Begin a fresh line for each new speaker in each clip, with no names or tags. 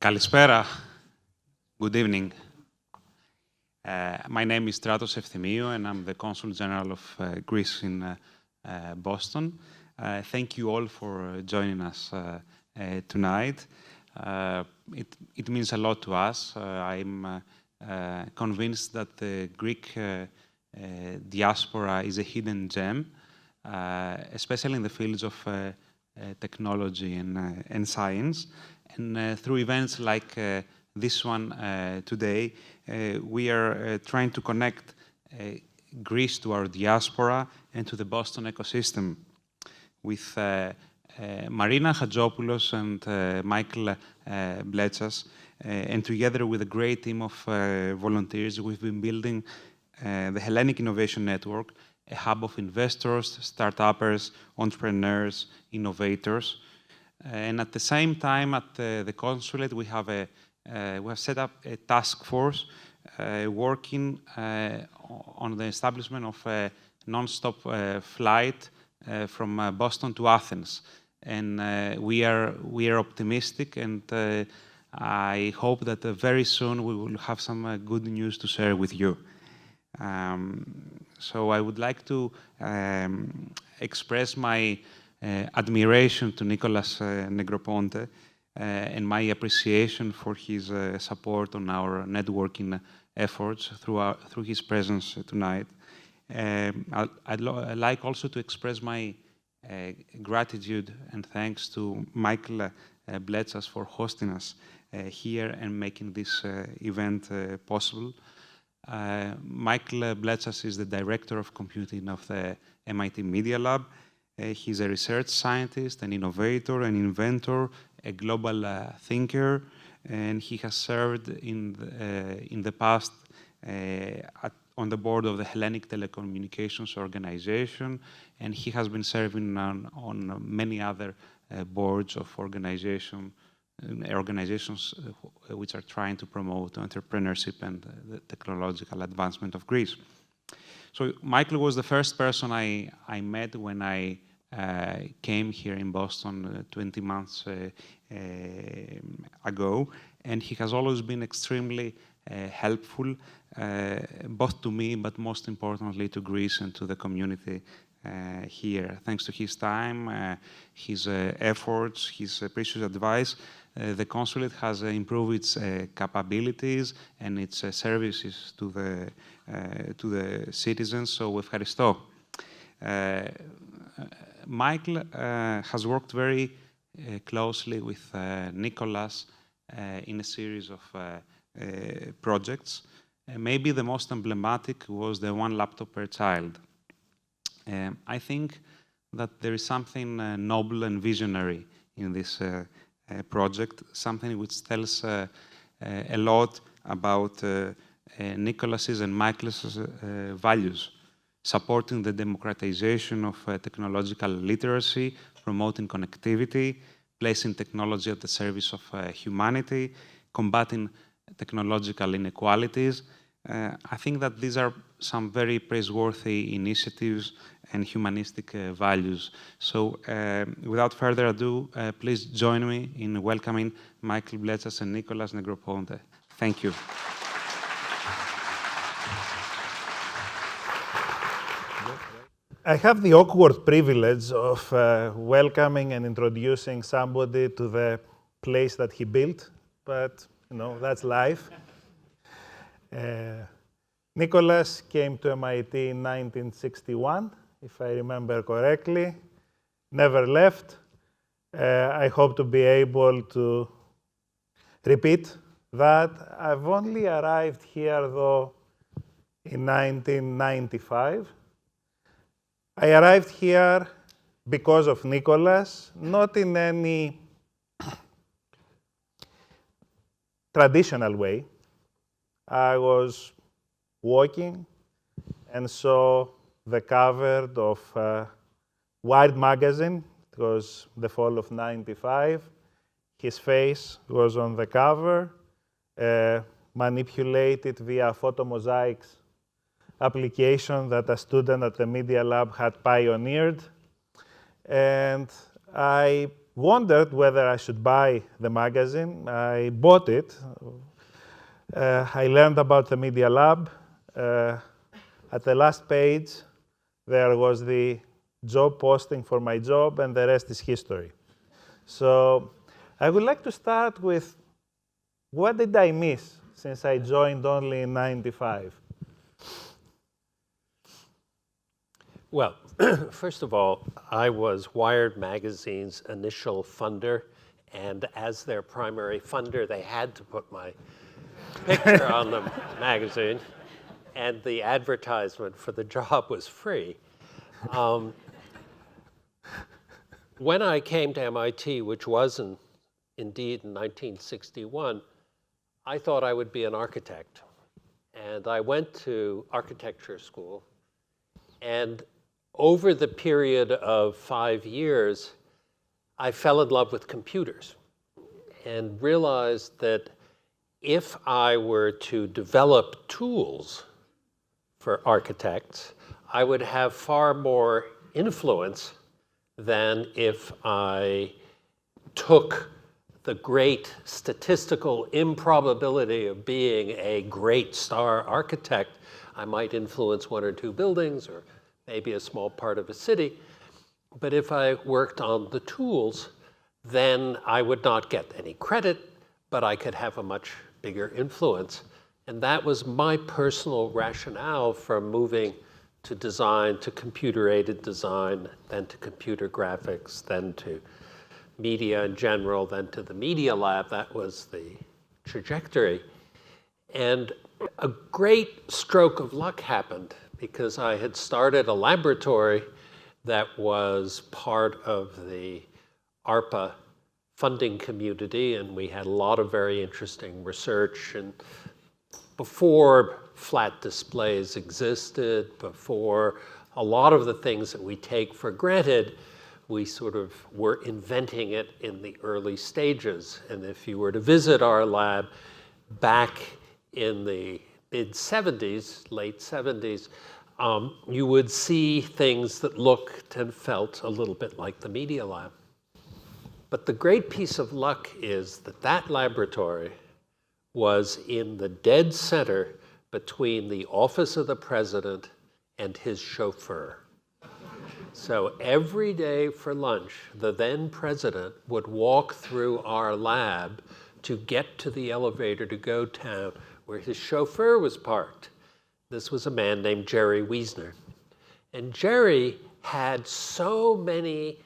Kalispera. Good evening. My name is Stratos Efthymiou, and I'm the Consul General of Greece in Boston. Thank you all for joining us tonight. It means a lot to us. I'm convinced that the Greek diaspora is a hidden gem, especially in the fields of technology and science. And through events like this one today, we are trying to connect Greece to our diaspora and to the Boston ecosystem. With Marina Hatsopoulos and Michail Bletsas, and together with a great team of volunteers, we've been building the Hellenic Innovation Network, a hub of investors, start-uppers, entrepreneurs, innovators. And at the same time, at the Consulate, we have set up a task force working on the establishment of a non-stop flight from Boston to Athens. And we are optimistic, and I hope that very soon we will have some good news to share with you. So I would like to express my admiration to Nicolas Negroponte and my appreciation for his support on our networking efforts through his presence tonight. I'd like also to express my gratitude and thanks to Michail Bletsas for hosting us here and making this event possible. Michail Bletsas is the Director of Computing of the MIT Media Lab. He's a research scientist, an innovator, an inventor, a global thinker, and he has served in the past on the board of the Hellenic Telecommunications Organization, and he has been serving on many other boards of organizations which are trying to promote entrepreneurship and the technological advancement of Greece. So Michail was the first person I met when I came here in Boston 20 months ago, and he has always been extremely helpful, both to me, but most importantly to Greece and to the community here. Thanks to his time, his efforts, his precious advice, the Consulate has improved its capabilities and its services to the citizens. So ευχαριστώ. Michail has worked very closely with Nicolas in a series of projects. Maybe the most emblematic was the one laptop per child. I think that there is something noble and visionary in this project, something which tells a lot about Nicolas's and Michail's values, supporting the democratization of technological literacy, promoting connectivity, placing technology at the service of humanity, combating technological inequalities. I think that these are some very praiseworthy initiatives and humanistic values. So without further ado, please join me in welcoming Michail Bletsas and Nicolas Negroponte. Thank you.
I have the awkward privilege of welcoming and introducing somebody to the place that he built, but you know, that's life. Nicolas came to MIT in 1961, if I remember correctly, never left. I hope to be able to repeat that. I've only arrived here, though, in 1995. I arrived here because of Nicolas, not in any traditional way. I was walking and saw the cover of Wired magazine. It was the fall of '95. His face was on the cover, manipulated via photomosaics application that a student at the Media Lab had pioneered. And I wondered whether I should buy the magazine. I bought it. I learned about the Media Lab. At the last page, there was the job posting for my job, and the rest is history. So I would like to start with, what did I miss since I joined only in '95?
Well, first of all, I was Wired Magazine's initial funder, and as their primary funder, they had to put my picture on the magazine, and the advertisement for the job was free. When I came to MIT, which was indeed in 1961, I thought I would be an architect. And I went to architecture school, and over the period of 5 years, I fell in love with computers and realized that if I were to develop tools for architects, I would have far more influence than if I took the great statistical improbability of being a great star architect. I might influence 1 or 2 buildings or maybe a small part of a city. But if I worked on the tools, then I would not get any credit, but I could have a much bigger influence. And that was my personal rationale for moving to design, to computer-aided design, then to computer graphics, then to media in general, then to the Media Lab. That was the trajectory. And a great stroke of luck happened because I had started a laboratory that was part of the ARPA funding community, and we had a lot of very interesting research. And before flat displays existed, before a lot of the things that we take for granted, we sort of were inventing it in the early stages. And if you were to visit our lab back in the mid-'70s, late '70s, you would see things that looked and felt a little bit like the Media Lab. But the great piece of luck is that that laboratory was in the dead center between the office of the president and his chauffeur. So every day for lunch, the then president would walk through our lab to get to the elevator to go down where his chauffeur was parked. This was a man named Jerry Wiesner. And Jerry had so many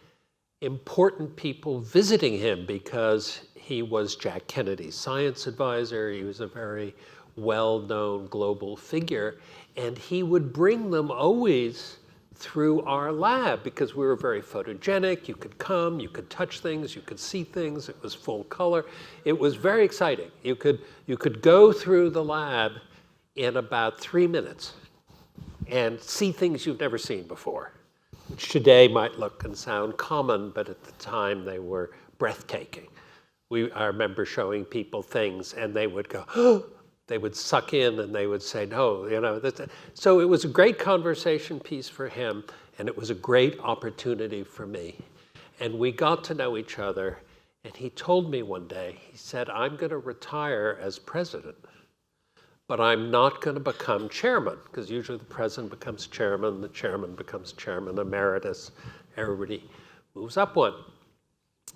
important people visiting him because he was Jack Kennedy's science advisor. He was a very well-known global figure. And he would bring them always through our lab because we were very photogenic. You could come, you could touch things, you could see things. It was full color. It was very exciting. You could go through the lab in about 3 minutes and see things you've never seen before, which today might look and sound common, but at the time they were breathtaking. I remember showing people things and they would go, oh, they would suck in and they would say, no, you know. So it was a great conversation piece for him, and it was a great opportunity for me. And we got to know each other, and he told me one day, he said, I'm going to retire as president, but I'm not going to become chairman, because usually the president becomes chairman, the chairman becomes chairman emeritus, everybody moves up one.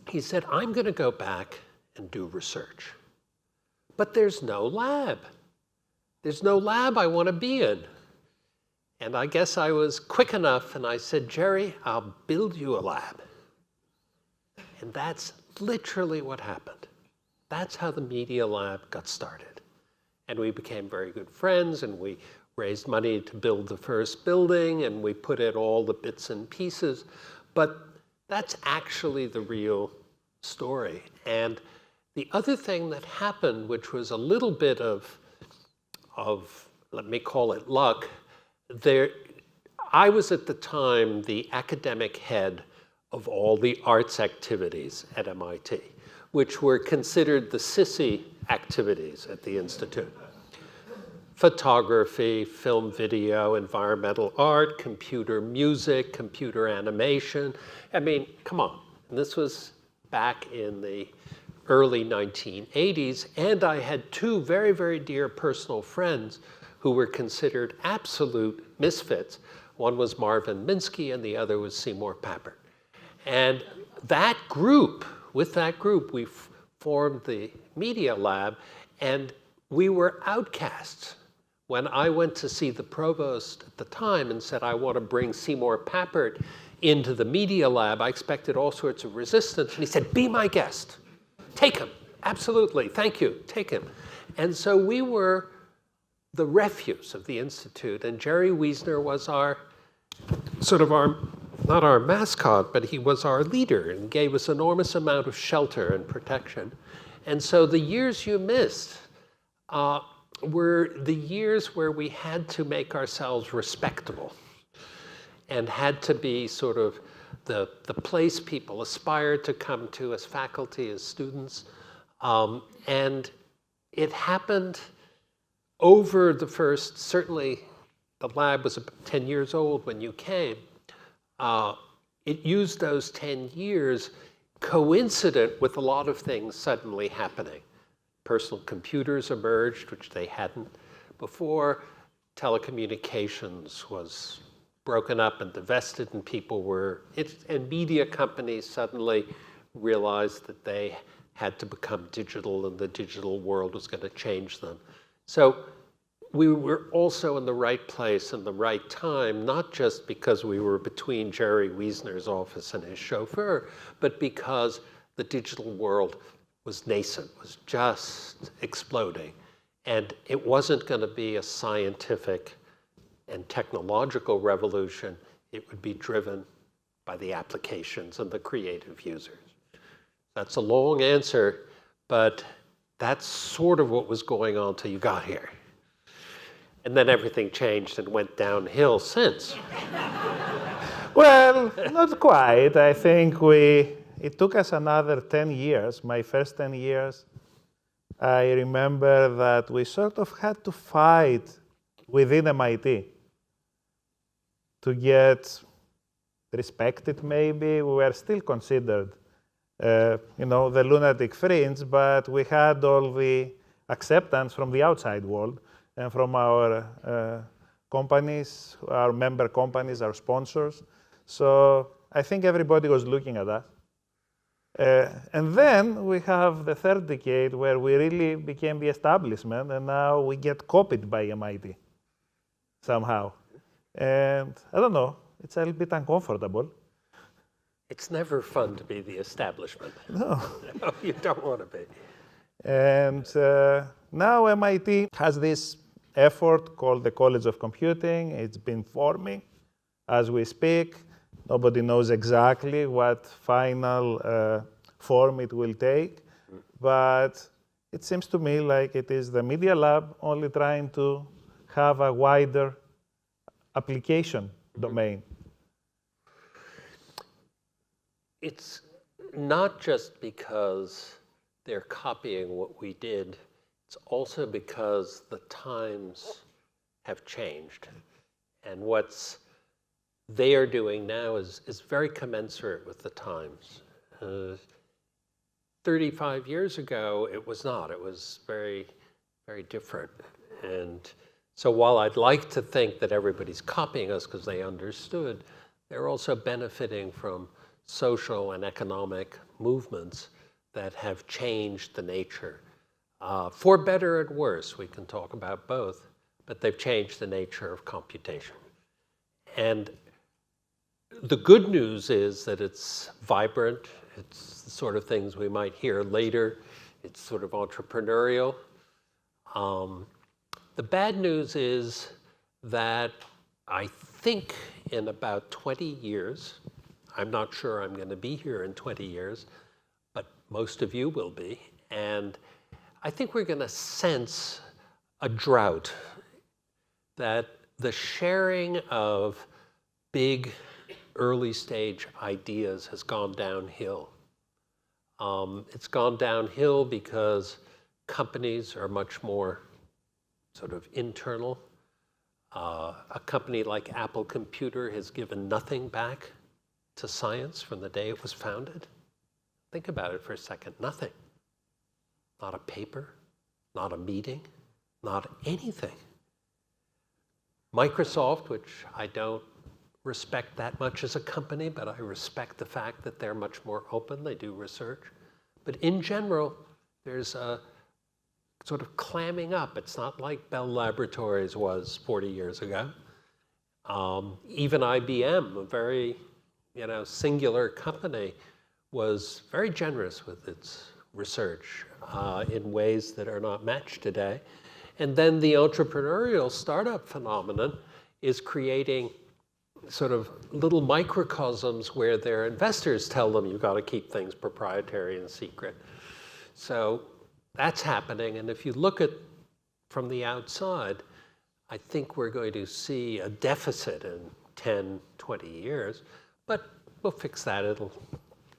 He said, I'm going to go back and do research. But there's no lab. There's no lab I want to be in. And I guess I was quick enough, and I said, Jerry, I'll build you a lab. And that's literally what happened. That's how the Media Lab got started. And we became very good friends, and we raised money to build the first building, and we put in all the bits and pieces. But that's actually the real story. And the other thing that happened, which was a little bit of let me call it luck, I was at the time the academic head of all the arts activities at MIT, which were considered the sissy activities at the Institute. Photography, film, video, environmental art, computer music, computer animation. I mean, come on. And this was back in the early 1980s, and I had two very, very dear personal friends who were considered absolute misfits. One was Marvin Minsky, and the other was Seymour Papert. And that group, with that group, we formed the Media Lab, and we were outcasts. When I went to see the provost at the time and said, I want to bring Seymour Papert into the Media Lab, I expected all sorts of resistance. And he said, be my guest. Take him. Absolutely. Thank you. Take him. And so we were the refuse of the Institute. And Jerry Wiesner was our, not our mascot, but he was our leader and gave us enormous amount of shelter and protection. And so the years you missed were the years where we had to make ourselves respectable and had to be sort of the place people aspired to come to as faculty, as students. And it happened over the first, certainly the lab was 10 years old when you came. It used those 10 years coincident with a lot of things suddenly happening. Personal computers emerged, which they hadn't before. Telecommunications was broken up and divested, and and media companies suddenly realized that they had to become digital, and the digital world was going to change them. So we were also in the right place in the right time, not just because we were between Jerry Wiesner's office and his chauffeur, but because the digital world was nascent, was just exploding. And it wasn't going to be a scientific and technological revolution. It would be driven by the applications and the creative users. That's a long answer, but that's sort of what was going on till you got here. And then everything changed and went downhill since.
Well, not quite. I think it took us another 10 years. My first 10 years, I remember that we sort of had to fight within MIT to get respected, maybe. We were still considered, the lunatic fringe, but we had all the acceptance from the outside world and from our companies, our member companies, our sponsors. So I think everybody was looking at us. And then we have the third decade where we really became the establishment, and now we get copied by MIT somehow. And I don't know, it's a little bit uncomfortable.
It's never fun to be the establishment.
No.
No, you don't want to be.
And now MIT has this effort called the College of Computing. It's been forming as we speak. Nobody knows exactly what final form it will take, but it seems to me like it is the Media Lab only trying to have a wider application domain.
It's not just because they're copying what we did, it's also because the times have changed. And what's they are doing now is very commensurate with the times. 35 years ago, it was not. It was very, very different. And so while I'd like to think that everybody's copying us because they understood, they're also benefiting from social and economic movements that have changed the nature. For better and worse, we can talk about both, but they've changed the nature of computation. And the good news is that it's vibrant. It's the sort of things we might hear later. It's sort of entrepreneurial. The bad news is that I think in about 20 years, I'm not sure I'm going to be here in 20 years, but most of you will be. And I think we're going to sense a drought, that the sharing of big early stage ideas has gone downhill. It's gone downhill because companies are much more sort of internal. A company like Apple Computer has given nothing back to science from the day it was founded. Think about it for a second. Nothing. Not a paper, not a meeting, not anything. Microsoft, which I don't respect that much as a company, but I respect the fact that they're much more open. They do research. But in general, there's a sort of clamming up. It's not like Bell Laboratories was 40 years ago. Even IBM, a very singular company, was very generous with its research in ways that are not matched today. And then the entrepreneurial startup phenomenon is creating sort of little microcosms where their investors tell them you've got to keep things proprietary and secret. So that's happening. And if you look at from the outside, I think we're going to see a deficit in 10, 20 years, but we'll fix that.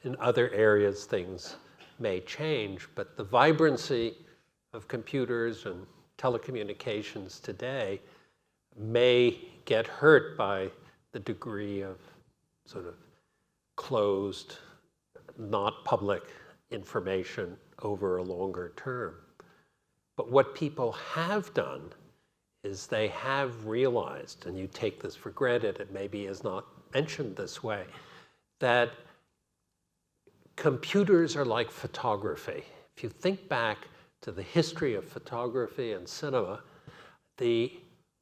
In other areas, things may change, but the vibrancy of computers and telecommunications today may get hurt by the degree of sort of closed, not public information over a longer term. But what people have done is they have realized, and you take this for granted, it maybe is not mentioned this way, that computers are like photography. If you think back to the history of photography and cinema, the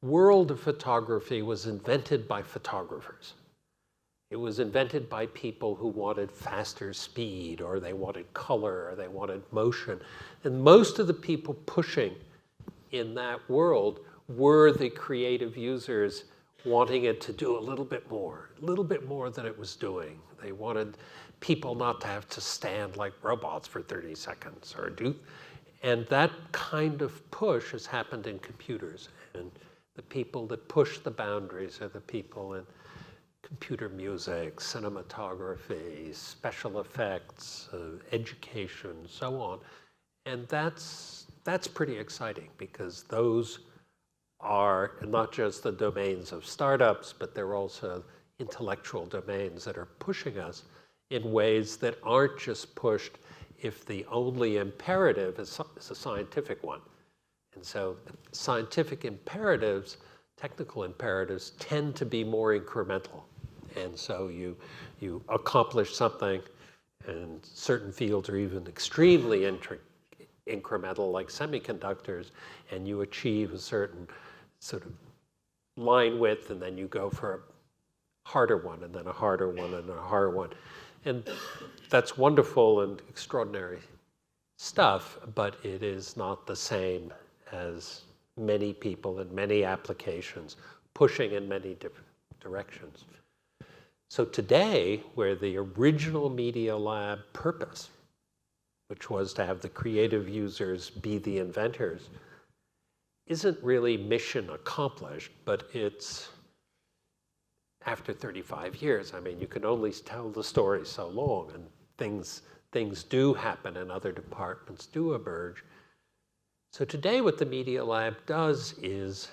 world of photography was invented by photographers. It was invented by people who wanted faster speed, or they wanted color, or they wanted motion. And most of the people pushing in that world were the creative users wanting it to do a little bit more than it was doing. They wanted people not to have to stand like robots for 30 seconds and that kind of push has happened in computers. And the people that push the boundaries are the people in computer music, cinematography, special effects, education, so on. And that's pretty exciting, because those are not just the domains of startups, but they're also intellectual domains that are pushing us in ways that aren't just pushed if the only imperative is a scientific one. And so scientific imperatives, technical imperatives, tend to be more incremental. And so you accomplish something, and certain fields are even extremely incremental, like semiconductors, and you achieve a certain sort of line width, and then you go for a harder one, and then a harder one, and a harder one. And that's wonderful and extraordinary stuff, but it is not the same as many people in many applications pushing in many different directions. So today, where the original Media Lab purpose, which was to have the creative users be the inventors, isn't really mission accomplished, but it's after 35 years. I mean, you can only tell the story so long, and things do happen and other departments do emerge. So today what the Media Lab does is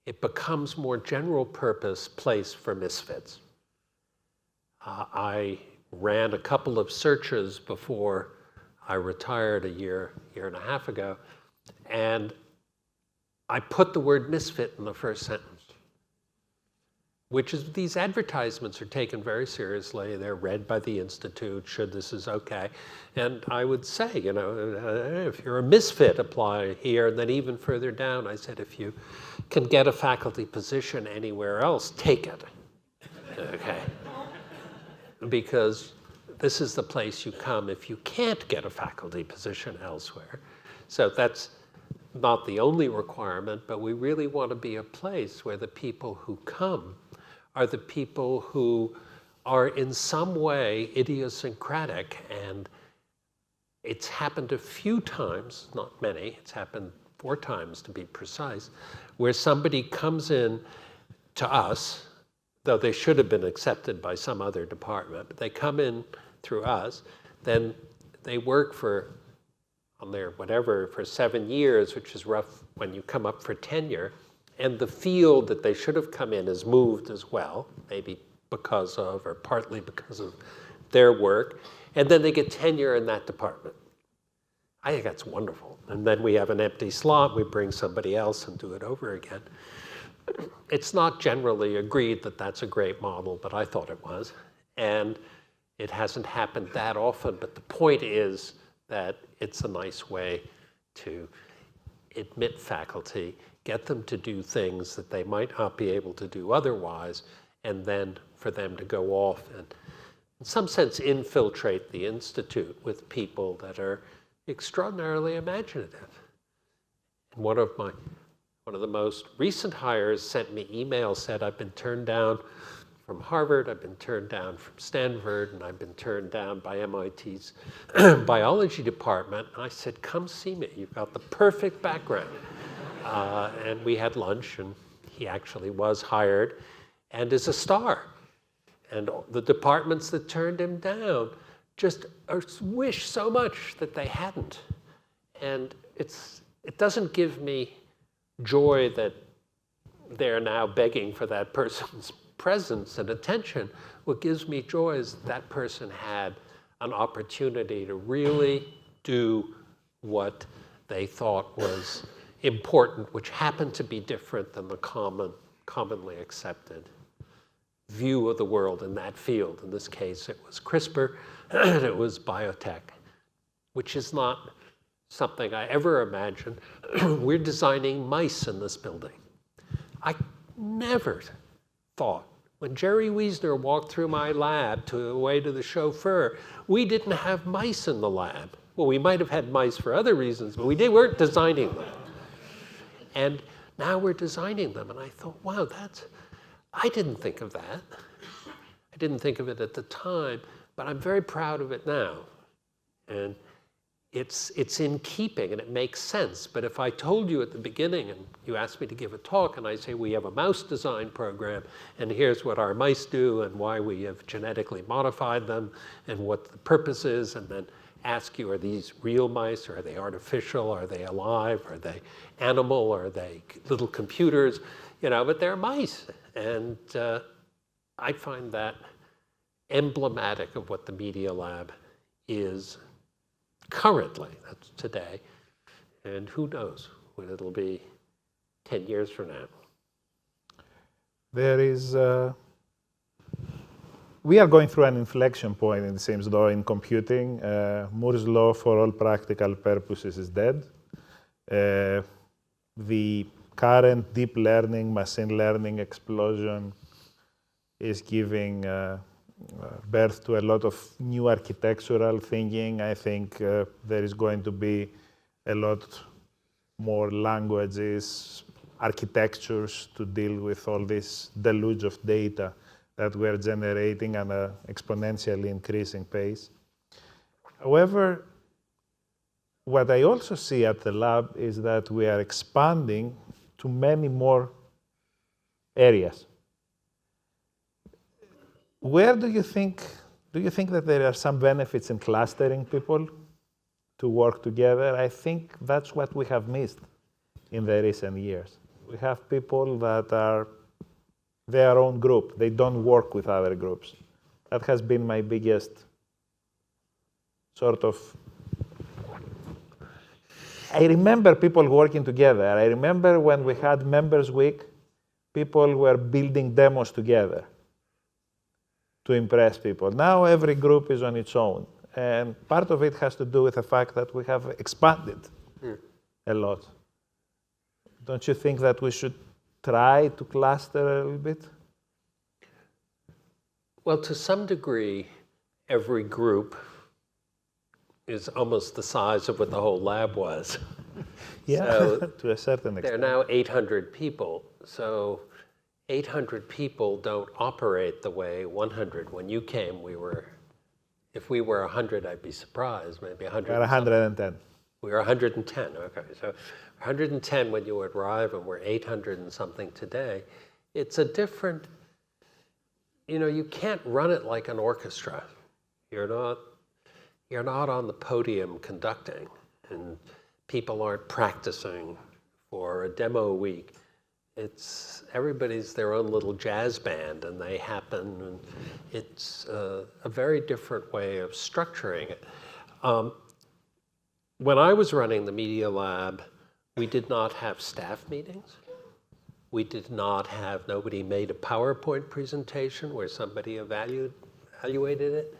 it becomes more general purpose place for misfits. I ran a couple of searches before I retired a year and a half ago, and I put the word misfit in the first sentence, which is these advertisements are taken very seriously. They're read by the Institute, this is okay. And I would say, if you're a misfit, apply here. And then even further down, I said, if you can get a faculty position anywhere else, take it, okay? Because this is the place you come if you can't get a faculty position elsewhere. So that's not the only requirement, but we really want to be a place where the people who come are the people who are in some way idiosyncratic. And it's happened a few times, not many, it's happened 4 times to be precise, where somebody comes in to us, though they should have been accepted by some other department, but they come in through us, then they work on their whatever for 7 years, which is rough when you come up for tenure, and the field that they should have come in is moved as well, maybe because of or partly because of their work, and then they get tenure in that department. I think that's wonderful. And then we have an empty slot, we bring somebody else and do it over again. It's not generally agreed that that's a great model, but I thought it was. And it hasn't happened that often, but the point is that it's a nice way to admit faculty, get them to do things that they might not be able to do otherwise, and then for them to go off and, in some sense, infiltrate the institute with people that are extraordinarily imaginative. And one of the most recent hires sent me emails, said, I've been turned down from Harvard, I've been turned down from Stanford, and I've been turned down by MIT's biology department. And I said, come see me, you've got the perfect background. And we had lunch, and he actually was hired and is a star. And the departments that turned him down just wish so much that they hadn't. And it doesn't give me joy that they're now begging for that person's presence and attention. What gives me joy is that person had an opportunity to really do what they thought was important, which happened to be different than the commonly accepted view of the world in that field. In this case, it was CRISPR, and it was biotech, which is not something I ever imagined. We're designing mice in this building. I never thought, when Jerry Wiesner walked through my lab away to the chauffeur, we didn't have mice in the lab. Well, we might have had mice for other reasons, but we weren't designing them. And now we're designing them, and I thought, wow, I didn't think of that. I didn't think of it at the time, but I'm very proud of it now. And it's in keeping, and it makes sense. But if I told you at the beginning, and you asked me to give a talk, and I say, we have a mouse design program, and here's what our mice do, and why we have genetically modified them, and what the purpose is, and then ask you, are these real mice, or are they artificial, are they alive, are they animal, are they little computers? But they're mice. And I find that emblematic of what the Media Lab is currently, that's today. And who knows what it'll be 10 years from now.
We are going through an inflection point, it seems, though, in computing. Moore's law, for all practical purposes, is dead. The current deep learning, machine learning explosion is giving birth to a lot of new architectural thinking. I think there is going to be a lot more languages, architectures to deal with all this deluge of data that we're generating at an exponentially increasing pace. However, what I also see at the lab is that we are expanding to many more areas. Where do you think that there are some benefits in clustering people to work together? I think that's what we have missed in the recent years. We have people that are their own group. They don't work with other groups. That has been my biggest sort of... I remember people working together. I remember when we had Members Week, people were building demos together to impress people. Now every group is on its own. And part of it has to do with the fact that we have expanded a lot. Don't you think that we should try to cluster a little bit?
Well, to some degree, every group is almost the size of what the whole lab was.
Yeah,
so
to a certain extent.
There are now 800 people. So 800 people don't operate the way 100. When you came, if we were 100, I'd be surprised, maybe 100.
We're 110.
We were 110, okay. So 110 when you arrive, and we're 800 and something today. It's a different, you can't run it like an orchestra. You're not on the podium conducting, and people aren't practicing for a demo week. everybody's their own little jazz band, and they happen, and it's a very different way of structuring it. When I was running the Media Lab, we did not have staff meetings. We did not have, nobody made a PowerPoint presentation where somebody evaluated it.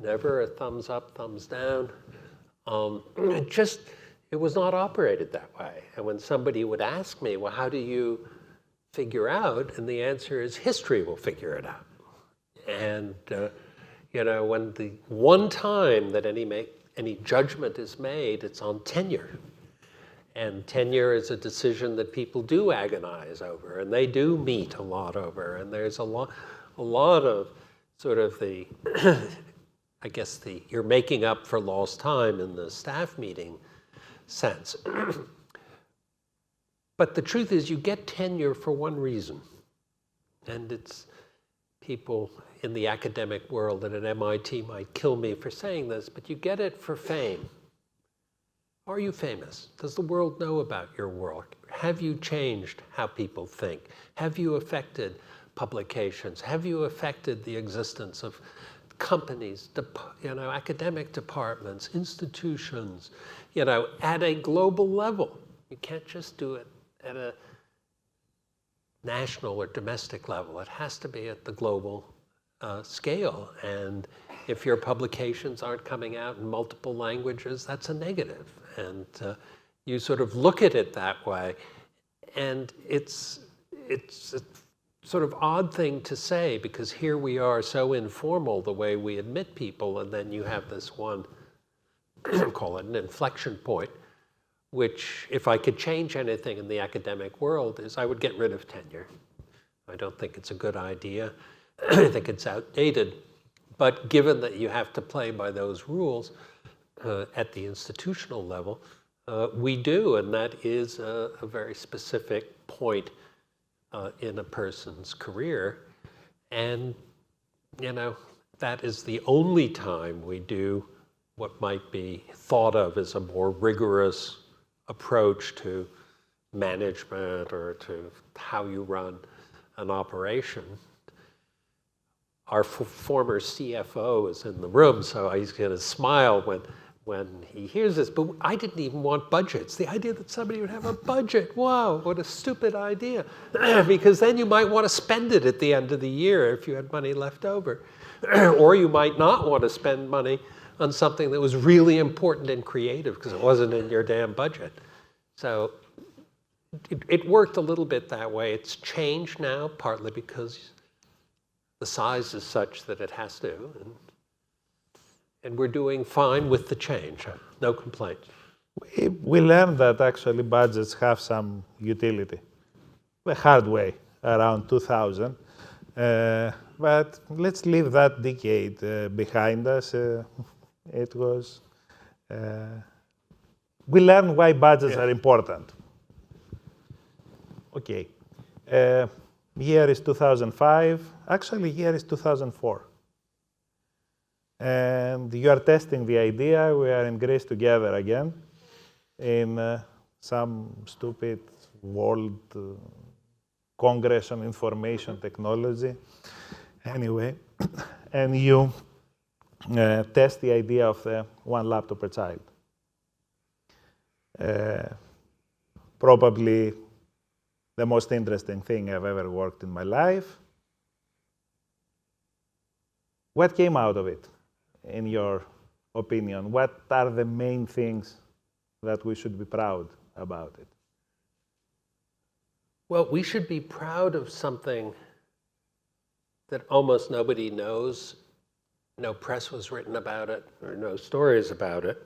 Never a thumbs up, thumbs down. It was not operated that way. And when somebody would ask me, well, how do you figure out? And the answer is history will figure it out. And when the one time that any judgment is made, it's on tenure. And tenure is a decision that people do agonize over, and they do meet a lot over. And there's a lot of sort of you're making up for lost time in the staff meeting sense. But the truth is, you get tenure for one reason. And it's people in the academic world and at MIT might kill me for saying this, but you get it for fame. Are you famous? Does the world know about your work? Have you changed how people think? Have you affected publications? Have you affected the existence of companies, academic departments, institutions, at a global level? You can't just do it at a national or domestic level. It has to be at the global scale. And if your publications aren't coming out in multiple languages, that's a negative. And you sort of look at it that way. And it's a sort of odd thing to say, because here we are so informal the way we admit people, and then you have this one, call it an inflection point, which, if I could change anything in the academic world, is I would get rid of tenure. I don't think it's a good idea. I think it's outdated. But given that you have to play by those rules at the institutional level, we do, and that is a very specific point in a person's career. And, that is the only time we do what might be thought of as a more rigorous approach to management or to how you run an operation. Our former CFO is in the room, so he's going to smile when he hears this. But I didn't even want budgets. The idea that somebody would have a budget, wow, what a stupid idea. Because then you might want to spend it at the end of the year if you had money left over. Or you might not want to spend money on something that was really important and creative because it wasn't in your damn budget. So it worked a little bit that way. It's changed now, partly because the size is such that it has to. And we're doing fine with the change. No complaints.
We learned that actually budgets have some utility, the hard way, around 2000. But let's leave that decade behind us. It was, we learned why budgets are important. Okay. Year is 2005. Actually, year is 2004. And you are testing the idea. We are in Greece together again in some stupid World Congress on Information Technology. Anyway, and you test the idea of the one laptop per child. Probably the most interesting thing I've ever worked in my life. What came out of it, in your opinion? What are the main things that we should be proud about it?
Well, we should be proud of something that almost nobody knows. No press was written about it, or no stories about it.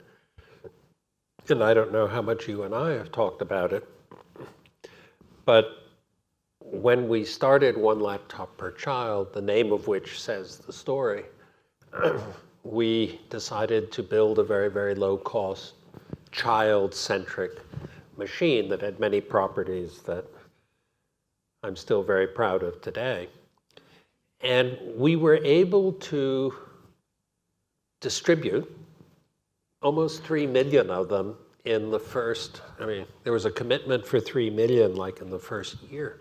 And I don't know how much you and I have talked about it. But when we started One Laptop Per Child, the name of which says the story, we decided to build a very, very low-cost, child-centric machine that had many properties that I'm still very proud of today. And we were able to distribute almost 3 million of them in the first, there was a commitment for 3 million like in the first year.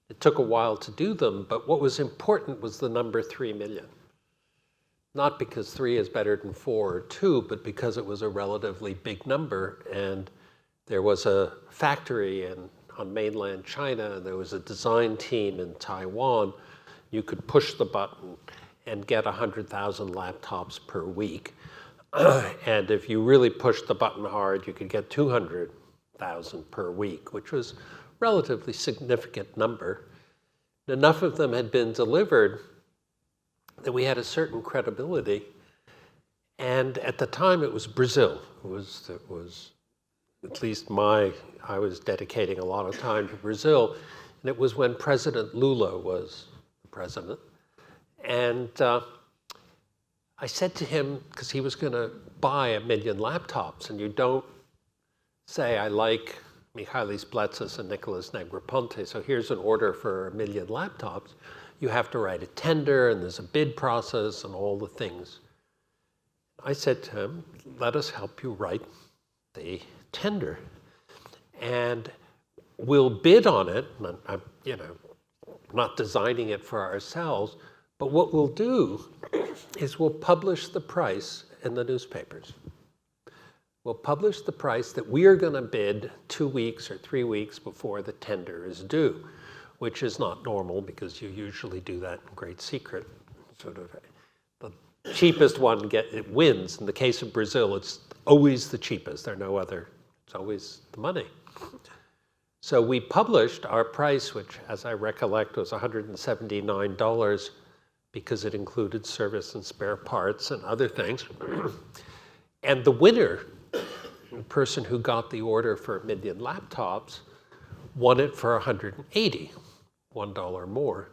It took a while to do them, but what was important was the number 3 million. Not because 3 is better than 4 or 2, but because it was a relatively big number, and there was a factory on mainland China, and there was a design team in Taiwan. You could push the button and get 100,000 laptops per week. And if you really pushed the button hard, you could get 200,000 per week, which was relatively significant number. Enough of them had been delivered that we had a certain credibility. And at the time, it was Brazil. It was at least I was dedicating a lot of time to Brazil. And it was when President Lula was the president. And I said to him, because he was going to buy 1 million laptops, and you don't say, I like Michail Bletsas and Nicolas Negroponte, so here's an order for 1 million laptops. You have to write a tender, and there's a bid process, and all the things. I said to him, let us help you write the tender. And we'll bid on it. I'm not designing it for ourselves, but what we'll do is we'll publish the price in the newspapers. We'll publish the price that we are going to bid 2 weeks or 3 weeks before the tender is due, which is not normal because you usually do that in great secret. Sort of the cheapest one it wins. In the case of Brazil, it's always the cheapest. There are no other. It's always the money. So we published our price, which, as I recollect, was $179 because it included service and spare parts and other things. And the winner, the person who got the order for 1 million laptops, won it for $180, $1 more.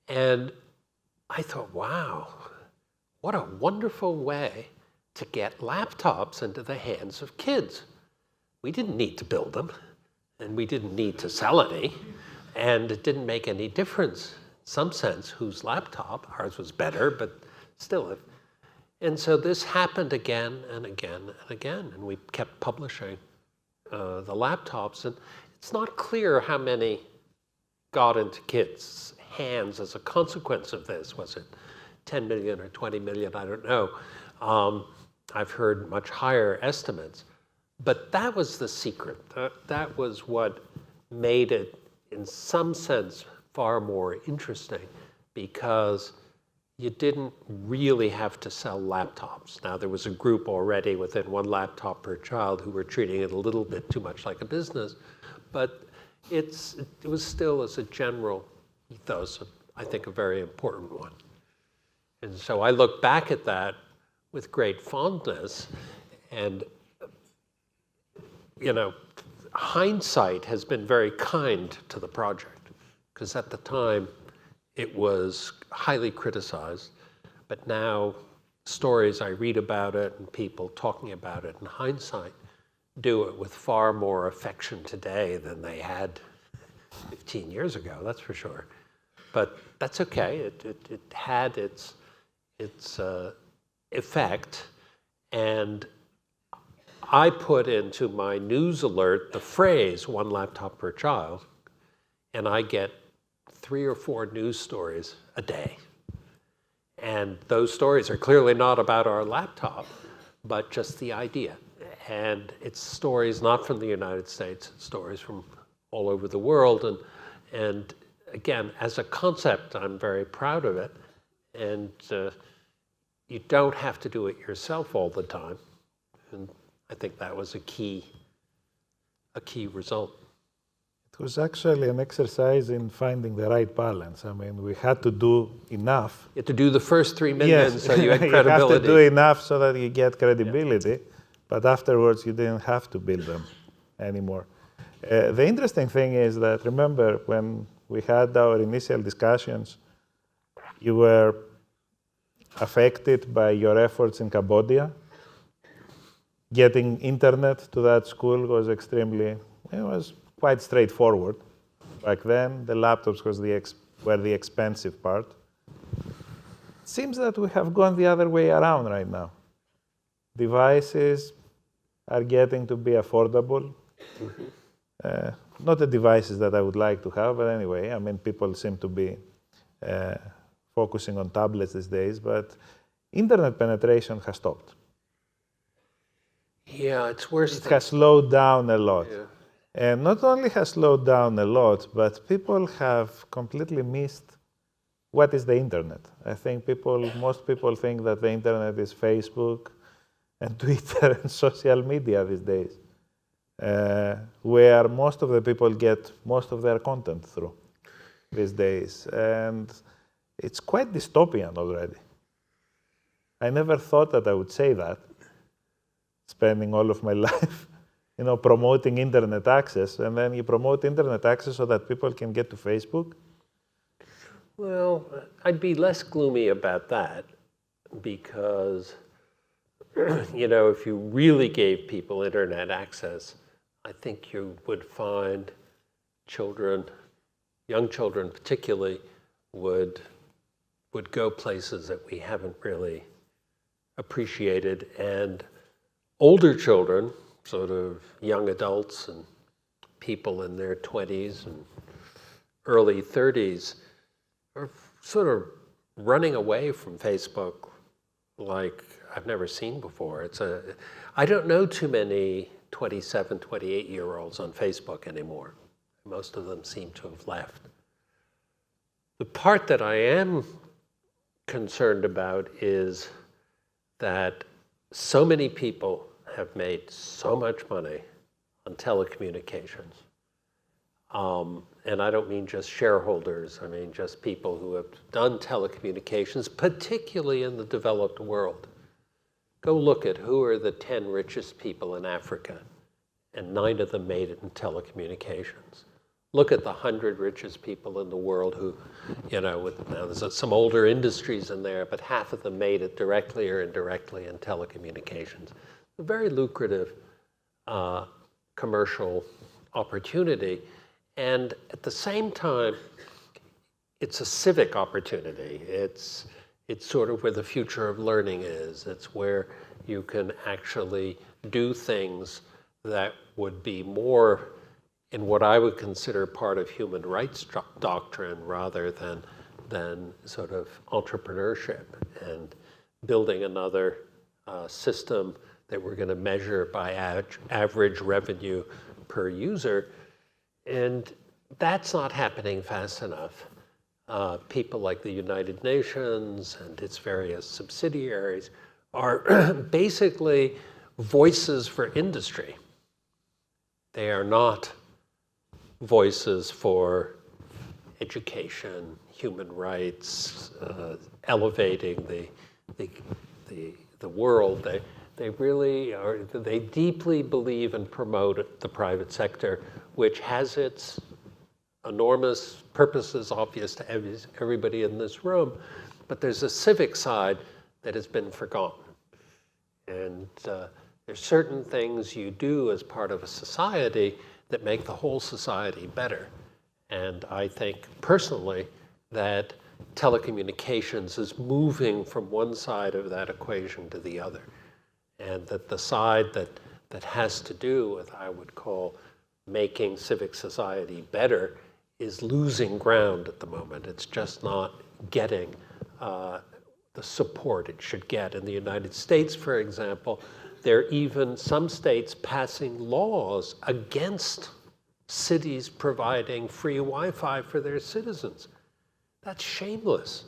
And I thought, wow, what a wonderful way to get laptops into the hands of kids. We didn't need to build them, and we didn't need to sell any, and it didn't make any difference, in some sense, whose laptop. Ours was better, but still. And so this happened again and again and again, and we kept publishing the laptops. And it's not clear how many got into kids' hands as a consequence of this. Was it 10 million or 20 million? I don't know. I've heard much higher estimates. But that was the secret. That was what made it, in some sense, far more interesting, because you didn't really have to sell laptops. Now, there was a group already within 1 laptop per child who were treating it a little bit too much like a business, but it was still, as a general ethos, I think, a very important one. And so I look back at that with great fondness, and hindsight has been very kind to the project, because at the time it was highly criticized, but now stories I read about it and people talking about it in hindsight do it with far more affection today than they had 15 years ago, that's for sure. But that's okay. It had its effect, and I put into my news alert the phrase 1 laptop per child, and I get 3 or 4 news stories a day. And those stories are clearly not about our laptop, but just the idea. And it's stories not from the United States, it's stories from all over the world. And again, as a concept, I'm very proud of it. And you don't have to do it yourself all the time. And I think that was a key result.
It was actually an exercise in finding the right balance. I mean, we had to do enough.
You had to do the first 3 million,
yes.
so you had credibility.
You have to do enough so that you get credibility, yeah. But afterwards you didn't have to build them anymore. The interesting thing is that, remember, when we had our initial discussions, you were affected by your efforts in Cambodia. Getting internet to that school was it was quite straightforward. Back then, the laptops were the expensive part. It seems that we have gone the other way around right now. Devices are getting to be affordable. Not the devices that I would like to have, but anyway, I mean, people seem to be focusing on tablets these days, but internet penetration has stopped.
Yeah, it's worse.
It has slowed down a lot.
Yeah.
And not only has slowed down a lot, but people have completely missed what is the internet. I think most people think that the internet is Facebook and Twitter and social media these days, where most of the people get most of their content through these days. And it's quite dystopian already. I never thought that I would say that, spending all of my life, promoting internet access, and then you promote internet access so that people can get to Facebook.
Well, I'd be less gloomy about that because, if you really gave people internet access, I think you would find children, young children particularly, would go places that we haven't really appreciated, and older children, sort of young adults and people in their 20s and early 30s, are sort of running away from Facebook like I've never seen before. I don't know too many 27, 28-year-olds on Facebook anymore. Most of them seem to have left. The part that I am concerned about is that so many people have made so much money on telecommunications. And I don't mean just shareholders, I mean just people who have done telecommunications, particularly in the developed world. Go look at who are the 10 richest people in Africa, and 9 of them made it in telecommunications. Look at the 100 richest people in the world who, now there's some older industries in there, but half of them made it directly or indirectly in telecommunications. A very lucrative commercial opportunity. And at the same time, it's a civic opportunity. It's sort of where the future of learning is. It's where you can actually do things that would be more in what I would consider part of human rights doctrine rather than sort of entrepreneurship and building another system that we're going to measure by average revenue per user. And that's not happening fast enough. People like the United Nations and its various subsidiaries are basically voices for industry. They are not voices for education, human rights, elevating the world. They really are, they deeply believe and promote the private sector, which has its enormous purposes obvious to everybody in this room, but there's a civic side that has been forgotten. And there's certain things you do as part of a society that make the whole society better. And I think personally that telecommunications is moving from one side of that equation to the other. And that the side that has to do with, I would call, making civic society better is losing ground at the moment. It's just not getting the support it should get. In the United States, for example, there are even some states passing laws against cities providing free Wi-Fi for their citizens. That's shameless.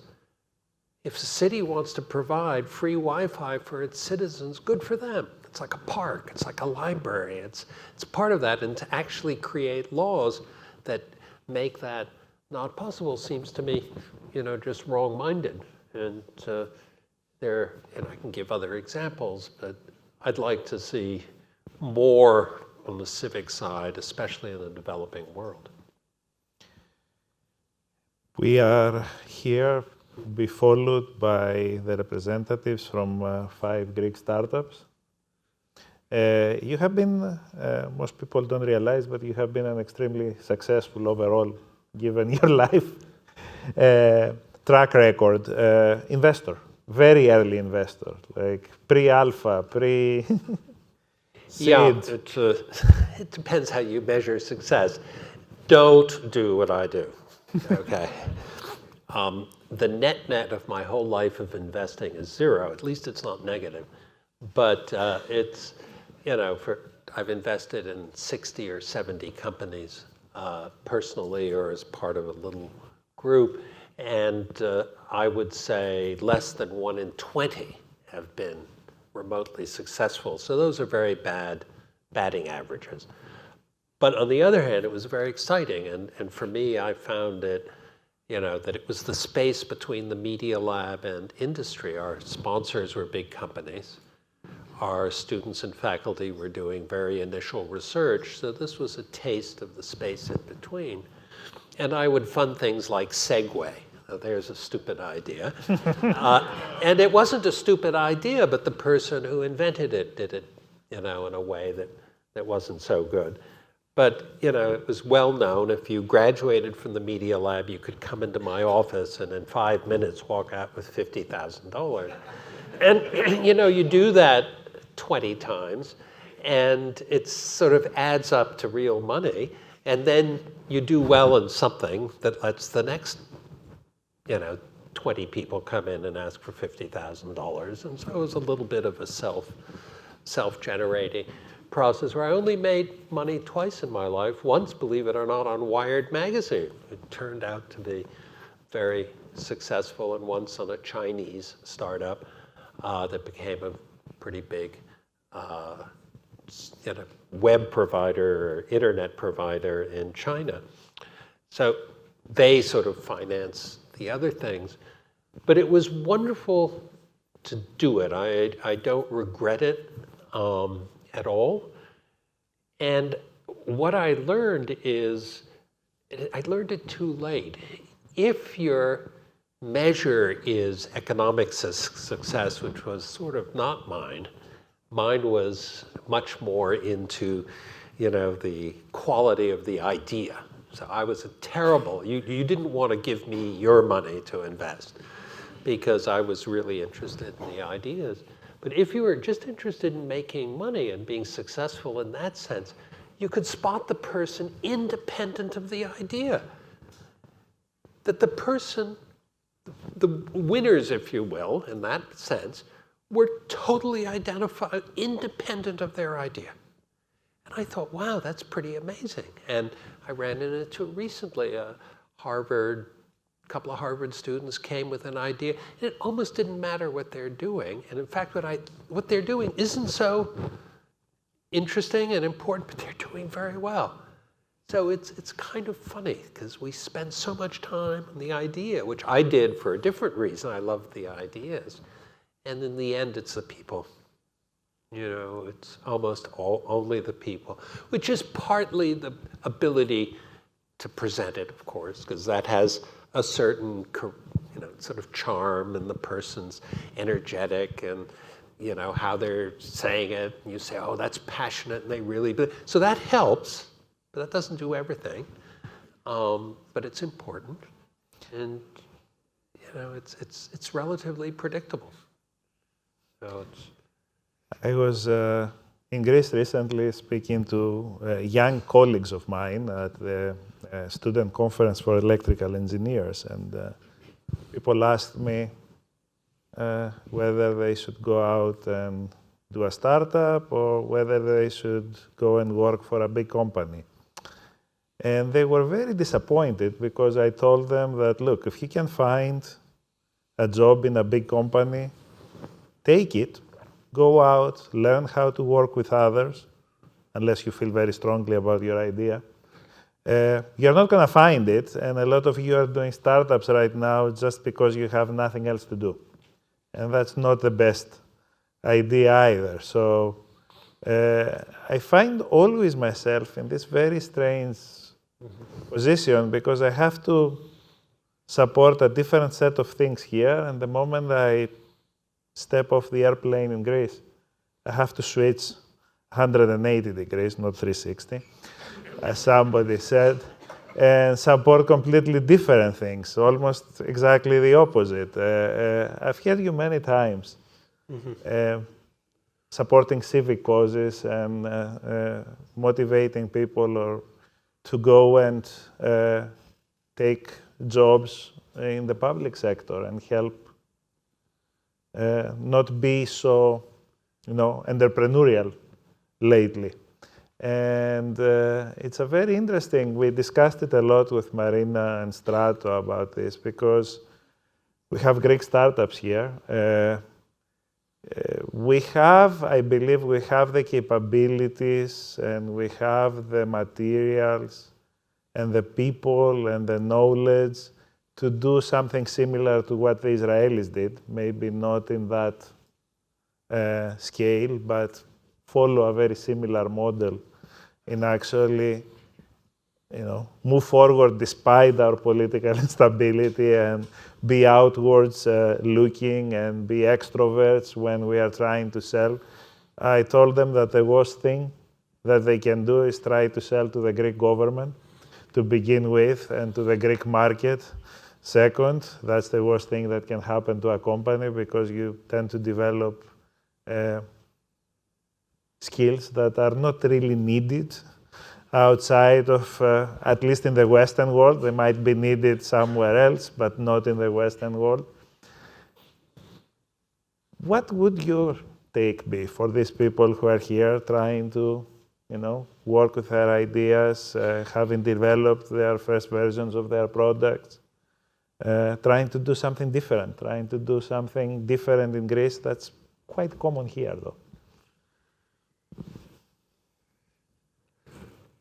If a city wants to provide free Wi-Fi for its citizens, good for them. It's like a park, it's like a library, it's part of that. And to actually create laws that make that not possible seems to me, just wrong-minded. And I can give other examples, but I'd like to see more on the civic side, especially in the developing world.
We are here be followed by the representatives from 5 Greek startups. You have been, most people don't realize, but you have been an extremely successful overall, given your life track record, investor, very early investor, like pre-alpha, seed?
Yeah, it depends how you measure success. Don't do what I do, okay? The net of my whole life of investing is zero. At least it's not negative. But it's, I've invested in 60 or 70 companies personally or as part of a little group. And I would say less than 1 in 20 have been remotely successful. So those are very bad batting averages. But on the other hand, it was very exciting. And for me, I found it, that it was the space between the Media Lab and industry. Our sponsors were big companies. Our students and faculty were doing very initial research. So this was a taste of the space in between. And I would fund things like Segway. There's a stupid idea. And it wasn't a stupid idea, but the person who invented it did it, in a way that wasn't so good. But, it was well known. If you graduated from the Media Lab, you could come into my office and in 5 minutes walk out with $50,000. And, you do that 20 times, and it sort of adds up to real money. And then you do well in something that lets the next 20 people come in and ask for $50,000. And so it was a little bit of a self-generating process where I only made money twice in my life. Once, believe it or not, on Wired magazine. It turned out to be very successful, and once on a Chinese startup that became a pretty big web provider or internet provider in China. So they sort of finance the other things. But it was wonderful to do it. I don't regret it at all. And what I learned is, I learned it too late. If your measure is economic success, which was sort of not mine was much more into, the quality of the idea. So I was a terrible, you didn't want to give me your money to invest because I was really interested in the ideas. But if you were just interested in making money and being successful in that sense, you could spot the person independent of the idea. That the person, the winners, if you will, in that sense, were totally identified, independent of their idea. And I thought, wow, that's pretty amazing. And I ran into it recently. A couple of Harvard students came with an idea. And it almost didn't matter what they're doing. And in fact, what they're doing isn't so interesting and important, but they're doing very well. So it's kind of funny, because we spend so much time on the idea, which I did for a different reason. I loved the ideas. And in the end, it's the people. It's almost only the people, which is partly the ability to present it, of course, because that has a certain, sort of charm, and the person's energetic, and how they're saying it. And you say, oh, that's passionate, and they really. So that helps, but that doesn't do everything. But it's important, and it's relatively predictable. So
I was in Greece recently speaking to young colleagues of mine at the student conference for electrical engineers, and people asked me whether they should go out and do a startup or whether they should go and work for a big company. And they were very disappointed because I told them that, look, if you can find a job in a big company, take it. Go out, learn how to work with others, unless you feel very strongly about your idea. You're not going to find it, and a lot of you are doing startups right now just because you have nothing else to do. And that's not the best idea either. So I find always myself in this very strange position, because I have to support a different set of things here, and the moment I step off the airplane in Greece, I have to switch 180 degrees, not 360, as somebody said, and support completely different things, almost exactly the opposite. I've heard you many times supporting civic causes and motivating people or to go and take jobs in the public sector and help not be so, entrepreneurial lately. And it's a very interesting, we discussed it a lot with Marina and Stratos about this because we have Greek startups here. I believe we have the capabilities and we have the materials and the people and the knowledge to do something similar to what the Israelis did, maybe not in that scale, but follow a very similar model in actually, move forward despite our political instability and be outwards looking and be extroverts when we are trying to sell. I told them that the worst thing that they can do is try to sell to the Greek government to begin with and to the Greek market. Second, that's the worst thing that can happen to a company because you tend to develop skills that are not really needed outside of, at least in the Western world. They might be needed somewhere else, but not in the Western world. What would your take be for these people who are here trying to, work with their ideas, having developed their first versions of their products, trying to do something different in Greece that's quite common here, though?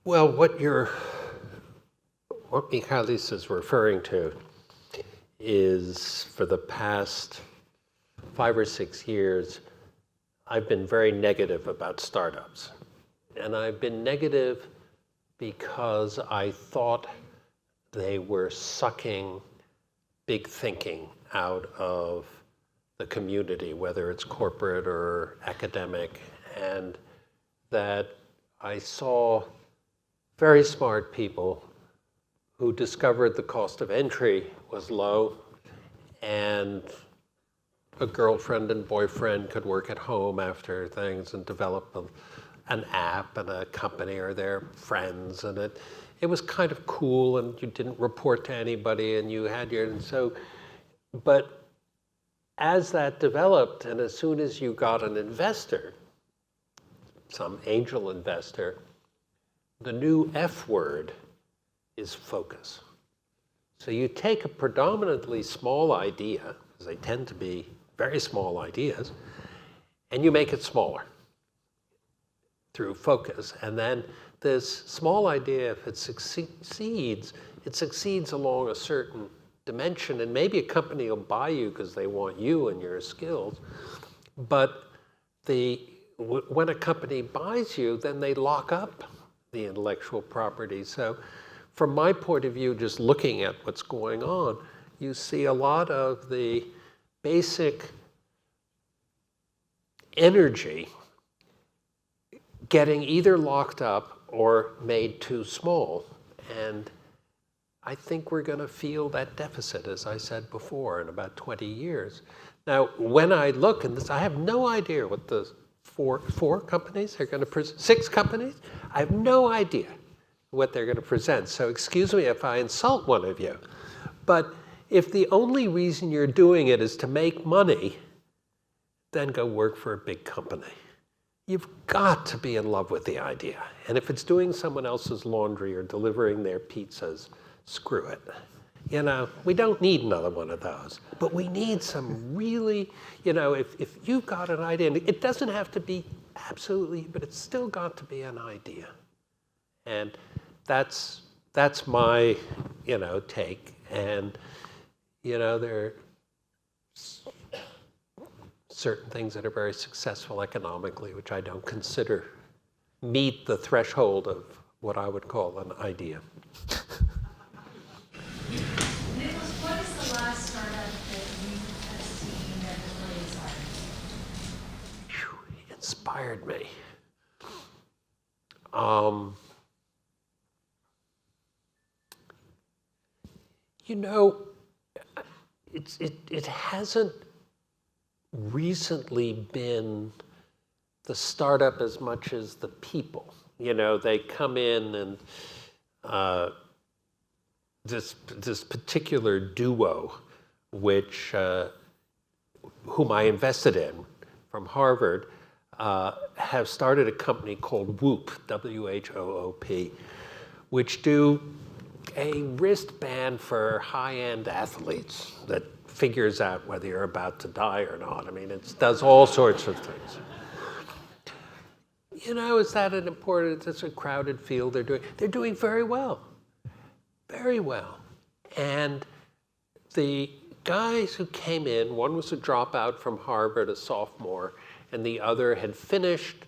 Well, what Michalis is referring to is for the past 5 or 6 years, I've been very negative about startups. And I've been negative because I thought they were sucking big thinking out of the community, whether it's corporate or academic, and that I saw very smart people who discovered the cost of entry was low and a girlfriend and boyfriend could work at home after things and develop an app and a company or their friends, and it was kind of cool, and you didn't report to anybody, and you had but as that developed, and as soon as you got an investor, some angel investor, the new F word is focus. So you take a predominantly small idea, because they tend to be very small ideas, and you make it smaller through focus. And then this small idea, if it succeeds along a certain dimension, and maybe a company will buy you because they want you and your skills, but when a company buys you, then they lock up the intellectual property. So from my point of view, just looking at what's going on, you see a lot of the basic energy getting either locked up or made too small. And I think we're going to feel that deficit, as I said before, in about 20 years. Now, when I look at this, I have no idea what the four companies are going to present, 6 companies? I have no idea what they're going to present. So excuse me if I insult one of you. But if the only reason you're doing it is to make money, then go work for a big company. You've got to be in love with the idea. And if it's doing someone else's laundry or delivering their pizzas, screw it. We don't need another one of those. But we need some really, if you've got an idea, and it doesn't have to be absolutely, but it's still got to be an idea. And that's my, take. And, there are certain things that are very successful economically, which I don't consider meet the threshold of what I would call an idea.
Nicholas, what is the last startup that you have seen that has really inspired you?
Inspired me. It hasn't recently been the startup as much as the people. You know, they come in and this particular duo, which whom I invested in from Harvard, have started a company called Whoop, WHOOP, which do a wristband for high-end athletes that figures out whether you're about to die or not. I mean, it does all sorts of things. You know, is that an important, it's a crowded field they're doing very well, very well. And the guys who came in, one was a dropout from Harvard, a sophomore, and the other had finished,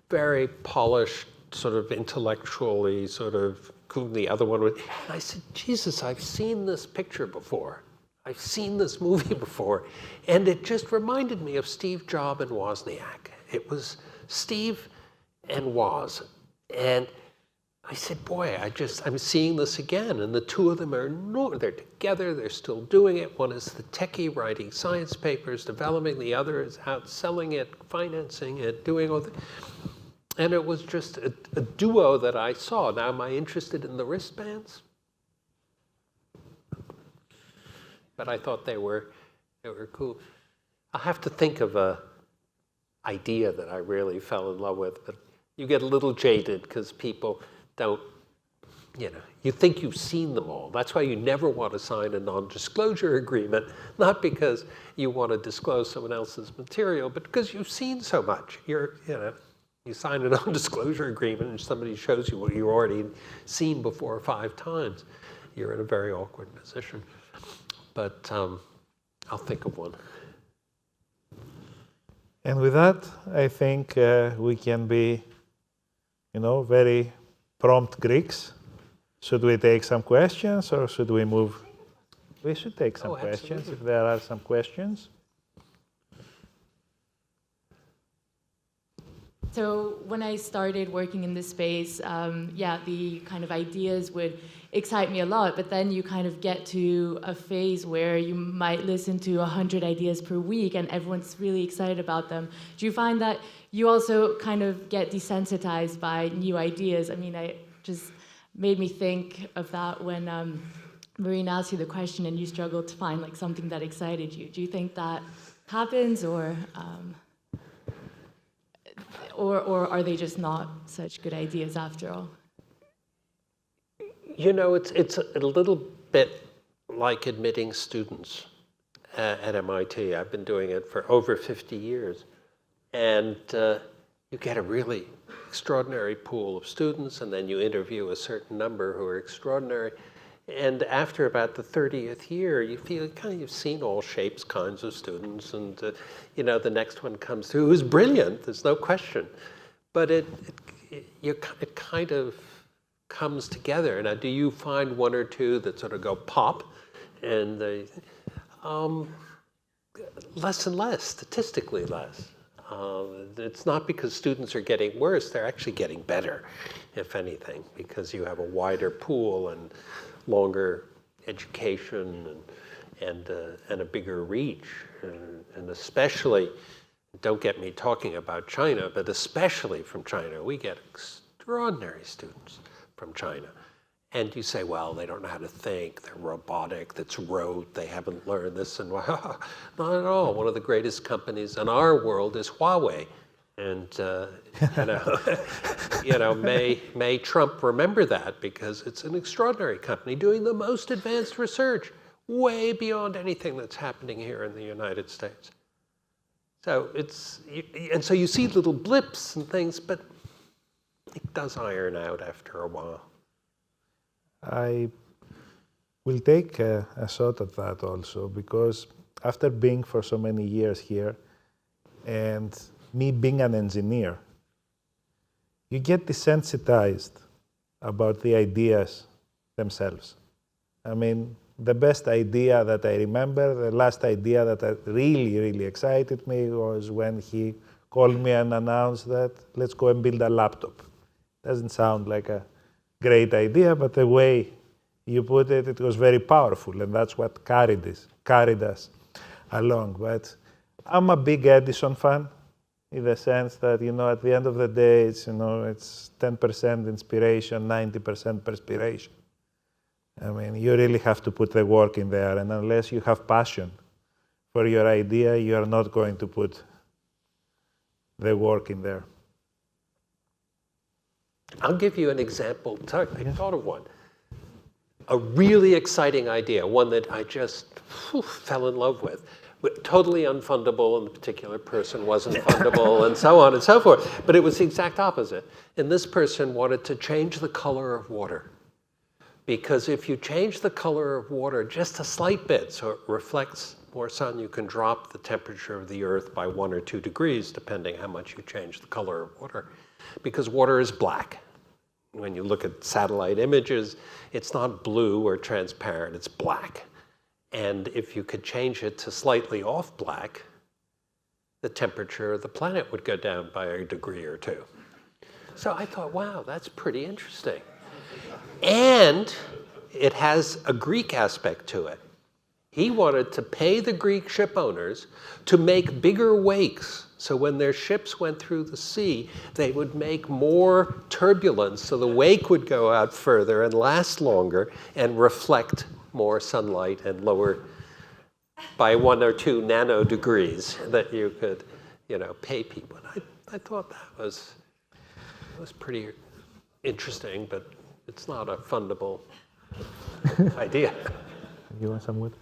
very polished, sort of intellectually, sort of, the other one was, and I said, Jesus, I've seen this picture before. I've seen this movie before. And it just reminded me of Steve Jobs and Wozniak. It was Steve and Woz. And I said, boy, I'm seeing this again. And the two of them they're together, they're still doing it. One is the techie writing science papers, developing, the other is out selling it, financing it, doing all the. And it was just a duo that I saw. Now, am I interested in the wristbands? But I thought they were cool. I'll have to think of a idea that I really fell in love with. But you get a little jaded because people don't, you know, you think you've seen them all. That's why you never want to sign a non-disclosure agreement, not because you want to disclose someone else's material, but because you've seen so much. You sign a non-disclosure agreement and somebody shows you what you've already seen before 5 times. You're in a very awkward position. But I'll think of one.
And with that, I think we can be, very prompt Greeks. Should we take some questions or should we move? We should take some questions if there are some questions.
So when I started working in this space, the kind of ideas would excite me a lot, but then you kind of get to a phase where you might listen to 100 ideas per week and everyone's really excited about them. Do you find that you also kind of get desensitized by new ideas? I mean, it just made me think of that when Marina asked you the question and you struggled to find like something that excited you. Do you think that happens or are they just not such good ideas after all?
You know, it's a little bit like admitting students at MIT. I've been doing it for over 50 years. And you get a really extraordinary pool of students, and then you interview a certain number who are extraordinary. And after about the 30th year, you feel you've seen all shapes, kinds of students, and the next one comes through who's brilliant. There's no question, but it kind of comes together. Now, do you find one or two that sort of go pop, and they less and less, statistically less. It's not because students are getting worse; they're actually getting better, if anything, because you have a wider pool and longer education and a bigger reach, and especially, don't get me talking about China, but especially from China, we get extraordinary students from China. And you say, well, they don't know how to think, they're robotic, that's rote, they haven't learned this, and not at all. One of the greatest companies in our world is Huawei. And may Trump remember that, because it's an extraordinary company doing the most advanced research, way beyond anything that's happening here in the United States. So so you see little blips and things, but it does iron out after a while.
I will take a shot at that also, because after being for so many years here and me being an engineer, you get desensitized about the ideas themselves. I mean, the best idea that I remember, the last idea that really, really excited me was when he called me and announced that let's go and build a laptop. Doesn't sound like a great idea, but the way you put it, it was very powerful, and that's what carried us along. But I'm a big Edison fan. in the sense that, at the end of the day, it's 10% inspiration, 90% perspiration. I mean, you really have to put the work in there, and unless you have passion for your idea, you are not going to put the work in there.
I'll give you an example. I thought of one. A really exciting idea, one that I just fell in love with. Totally unfundable, and the particular person wasn't fundable, and so on and so forth. But it was the exact opposite. And this person wanted to change the color of water. Because if you change the color of water just a slight bit, so it reflects more sun, you can drop the temperature of the Earth by 1 or 2 degrees, depending how much you change the color of water. Because water is black. When you look at satellite images, it's not blue or transparent, it's black. And if you could change it to slightly off black, the temperature of the planet would go down by 1 degree or 2. So I thought, wow, that's pretty interesting. And it has a Greek aspect to it. He wanted to pay the Greek ship owners to make bigger wakes. So when their ships went through the sea, they would make more turbulence, so the wake would go out further and last longer and reflect more sunlight and lower by 1 or 2 nano degrees that you could, pay people. And I thought that was pretty interesting, but it's not a fundable idea.
You want some wood?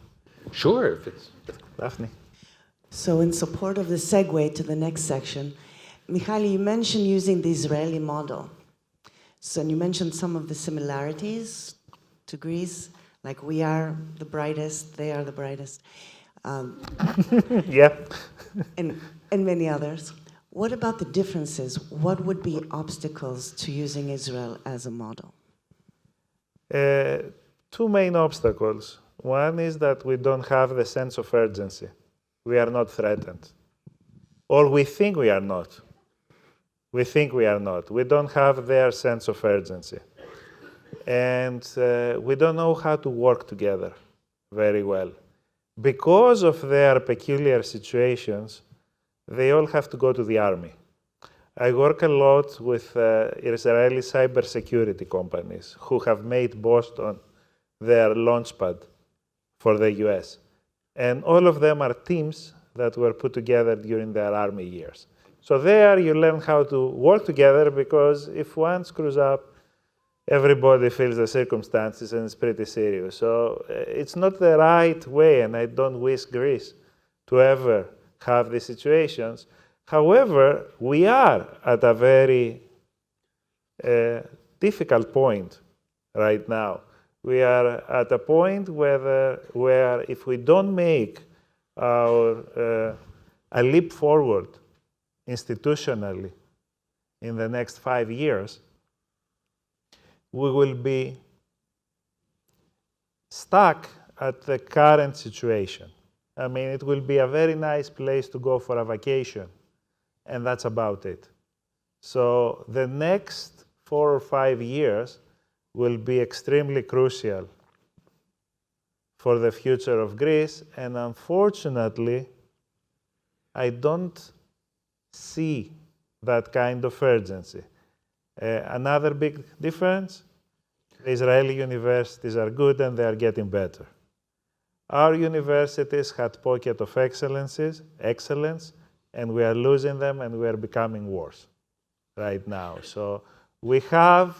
Sure, if it's...
Daphne.
So in support of the segue to the next section, Michail, you mentioned using the Israeli model. So you mentioned some of the similarities to Greece, like we are the brightest, they are the brightest.
Yeah.
and many others. What about the differences? What would be obstacles to using Israel as a model?
2 main obstacles. One is that we don't have the sense of urgency. We are not threatened. Or we think we are not. We think we are not. We don't have their sense of urgency. And we don't know how to work together very well. Because of their peculiar situations, they all have to go to the army. I work a lot with Israeli cybersecurity companies who have made Boston their launchpad for the US. And all of them are teams that were put together during their army years. So there you learn how to work together, because if one screws up, everybody feels the circumstances and it's pretty serious. So it's not the right way, and I don't wish Greece to ever have these situations. However, we are at a very difficult point right now. We are at a point where if we don't make a leap forward institutionally in the next 5 years, we will be stuck at the current situation. I mean, it will be a very nice place to go for a vacation, and that's about it. So the next 4 or 5 years will be extremely crucial for the future of Greece, and unfortunately, I don't see that kind of urgency. Another big difference, the Israeli universities are good and they are getting better. Our universities had pockets of excellence, and we are losing them and we are becoming worse right now. So we have,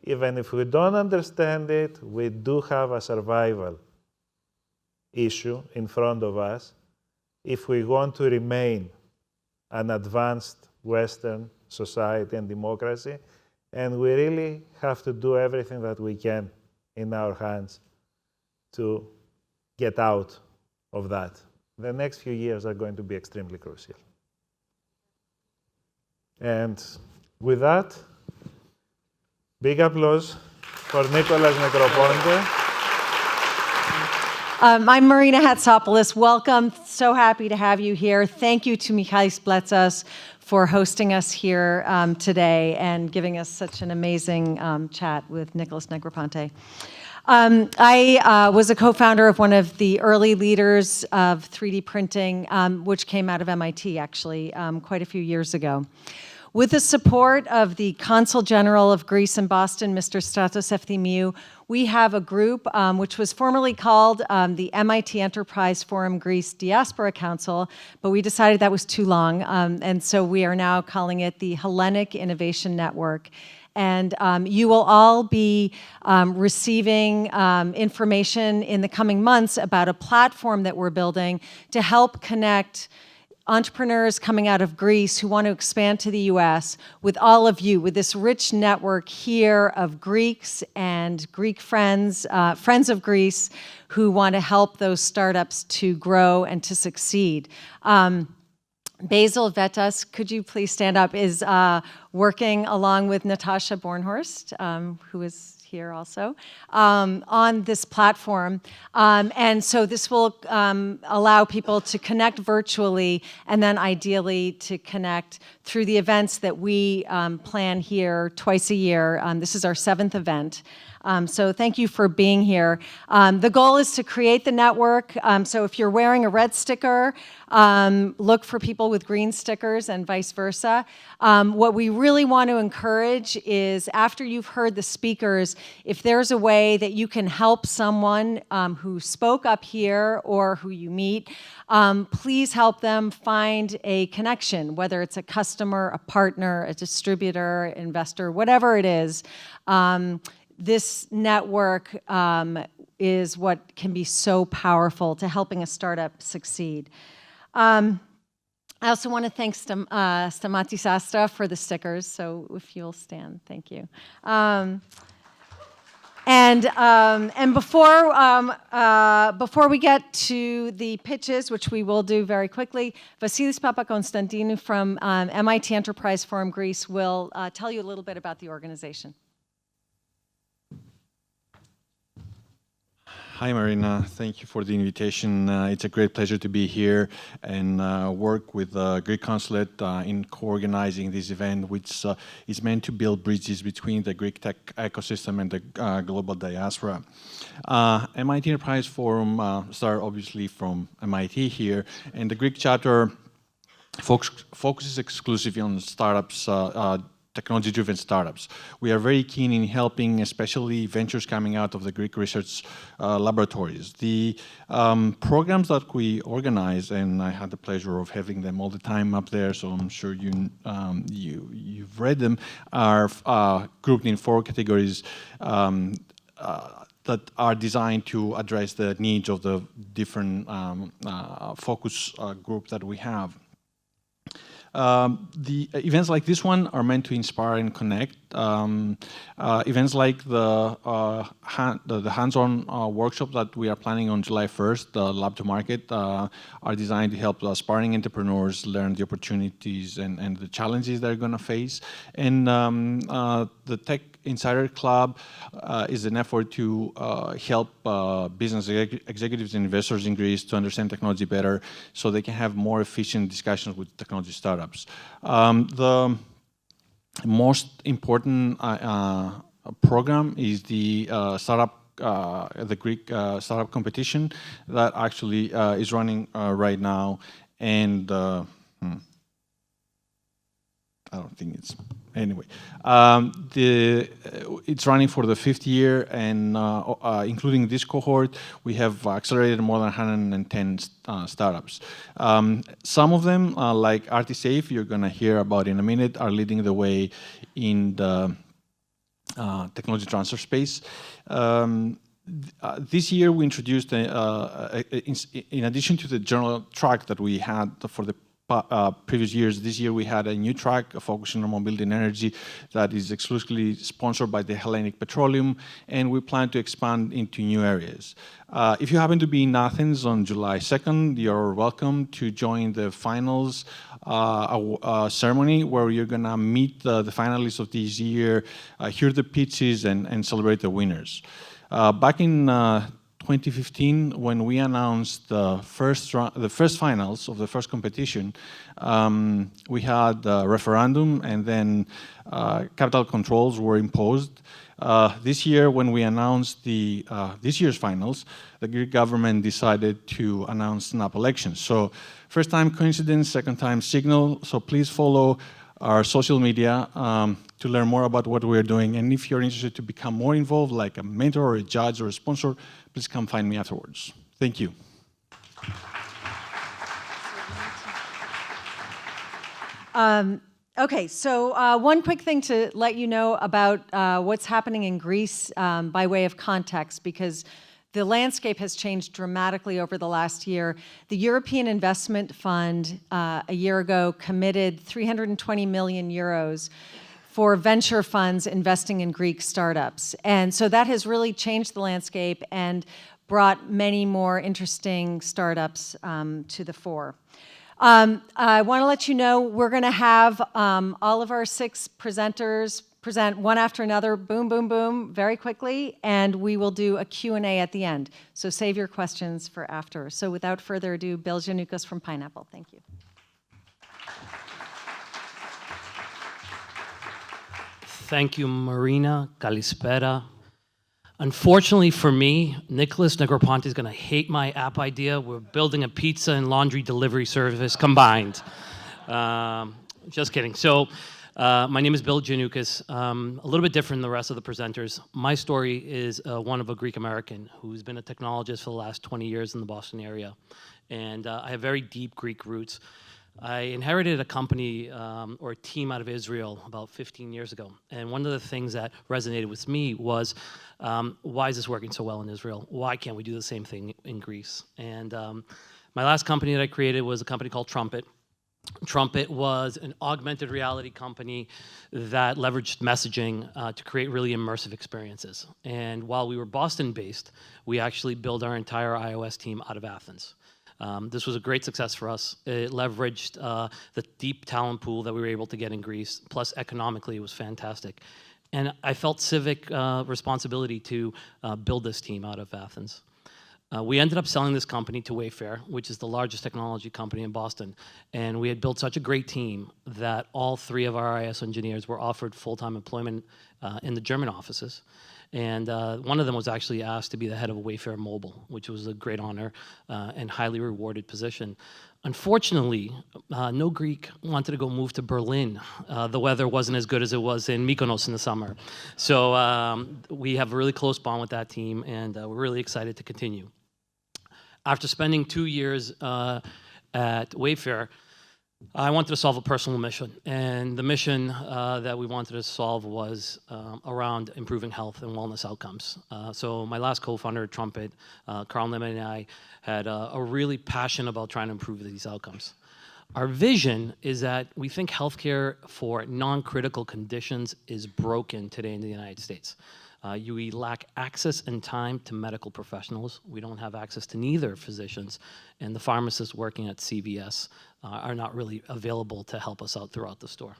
even if we don't understand it, we do have a survival issue in front of us if we want to remain an advanced Western society and democracy. And we really have to do everything that we can in our hands to get out of that. The next few years are going to be extremely crucial. And with that, big applause for Nicolas Negroponte.
I'm Marina Hatsopoulos. Welcome. So happy to have you here. Thank you to Michail Bletsas for hosting us here today and giving us such an amazing chat with Nicolas Negroponte. I was a co-founder of one of the early leaders of 3D printing, which came out of MIT, actually, quite a few years ago. With the support of the Consul General of Greece in Boston, Mr. Stratos Efthymiou, we have a group which was formerly called the MIT Enterprise Forum Greece Diaspora Council, but we decided that was too long, and so we are now calling it the Hellenic Innovation Network. And you will all be receiving information in the coming months about a platform that we're building to help connect entrepreneurs coming out of Greece who want to expand to the US with all of you, with this rich network here of Greeks and Greek friends, friends of Greece, who want to help those startups to grow and to succeed. Basil Vetas, could you please stand up, is working along with Natasha Bornhorst, who is here also, on this platform. And so this will allow people to connect virtually and then ideally to connect through the events that we plan here twice a year. This is our 7th event. So thank you for being here. The goal is to create the network. So if you're wearing a red sticker, look for people with green stickers and vice versa. What we really want to encourage is after you've heard the speakers, if there's a way that you can help someone who spoke up here or who you meet, please help them find a connection, whether it's a customer, a partner, a distributor, investor, whatever it is. This network is what can be so powerful to helping a startup succeed. I also want to thank Stamati Sastra for the stickers, so if you'll stand, thank you. And before we get to the pitches, which we will do very quickly, Vasilis Papakonstantinou from MIT Enterprise Forum Greece will tell you a little bit about the organization.
Hi, Marina. Thank you for the invitation. It's a great pleasure to be here and work with the Greek Consulate in co-organizing this event, which is meant to build bridges between the Greek tech ecosystem and the global diaspora. MIT Enterprise Forum started obviously from MIT here, and the Greek chapter focuses exclusively on startups, technology-driven startups. We are very keen in helping, especially ventures coming out of the Greek research laboratories. The programs that we organize, and I had the pleasure of having them all the time up there, so I'm sure you've read them, are grouped in 4 categories that are designed to address the needs of the different focus groups that we have. The events like this one are meant to inspire and connect. Events like the hands-on workshop that we are planning on July 1st, the Lab to Market, are designed to help aspiring entrepreneurs learn the opportunities and the challenges they're going to face. And the Tech Insider Club is an effort to help business executives and investors in Greece to understand technology better so they can have more efficient discussions with technology startups. The most important program is the the Greek startup competition that actually is running right now, and I don't think it's anyway. It's running for the 5th year, and including this cohort, we have accelerated more than 110 startups. Some of them, like Artisafe, you're going to hear about in a minute, are leading the way in the technology transfer space. This year, we introduced, in addition to the general track that we had for the previous years, this year we had a new track focusing on mobility and energy that is exclusively sponsored by the Hellenic Petroleum, and we plan to expand into new areas. If you happen to be in Athens on July 2nd, you're welcome to join the finals ceremony where you're going to meet the finalists of this year, hear the pitches, and celebrate the winners. Back in 2015, when we announced the first finals of the first competition, we had a referendum, and then capital controls were imposed. This year, when we announced this year's finals, the Greek government decided to announce snap elections. So, first time coincidence, second time signal. So please follow our social media to learn more about what we're doing. And if you're interested to become more involved, like a mentor or a judge or a sponsor, please come find me afterwards. Thank you.
Okay, so one quick thing to let you know about what's happening in Greece by way of context, because the landscape has changed dramatically over the last year. The European Investment Fund a year ago committed 320 million euros for venture funds investing in Greek startups. And so that has really changed the landscape and brought many more interesting startups to the fore. I want to let you know we're going to have all of our 6 presenters present one after another, boom, boom, boom, very quickly, and we will do a Q&A at the end. So save your questions for after. So without further ado, Bill Janukos from Pineapple. Thank you.
Thank you, Marina. Kalispera. Unfortunately for me, Nicolas Negroponte is going to hate my app idea. We're building a pizza and laundry delivery service combined. Just kidding. So, my name is Bill Janukos. A little bit different than the rest of the presenters. My story is one of a Greek American who's been a technologist for the last 20 years in the Boston area. And I have very deep Greek roots. I inherited a company or a team out of Israel about 15 years ago. And one of the things that resonated with me was, why is this working so well in Israel? Why can't we do the same thing in Greece? And my last company that I created was a company called Trumpet. Trumpet was an augmented reality company that leveraged messaging to create really immersive experiences. And while we were Boston-based, we actually built our entire iOS team out of Athens. This was a great success for us. It leveraged the deep talent pool that we were able to get in Greece, plus economically it was fantastic. And I felt civic responsibility to build this team out of Athens. We ended up selling this company to Wayfair, which is the largest technology company in Boston. And we had built such a great team that all 3 of our iOS engineers were offered full-time employment in the German offices. And one of them was actually asked to be the head of Wayfair Mobile, which was a great honor and highly rewarded position. Unfortunately, no Greek wanted to go move to Berlin. The weather wasn't as good as it was in Mykonos in the summer. So we have a really close bond with that team, and we're really excited to continue. After spending 2 years at Wayfair, I wanted to solve a personal mission, and the mission that we wanted to solve was around improving health and wellness outcomes. So my last co-founder at Trumpet, Carl Neiman, and I had a really passion about trying to improve these outcomes. Our vision is that we think healthcare for non-critical conditions is broken today in the United States. We lack access and time to medical professionals. We don't have access to neither physicians, and the pharmacists working at CVS are not really available to help us out throughout the store.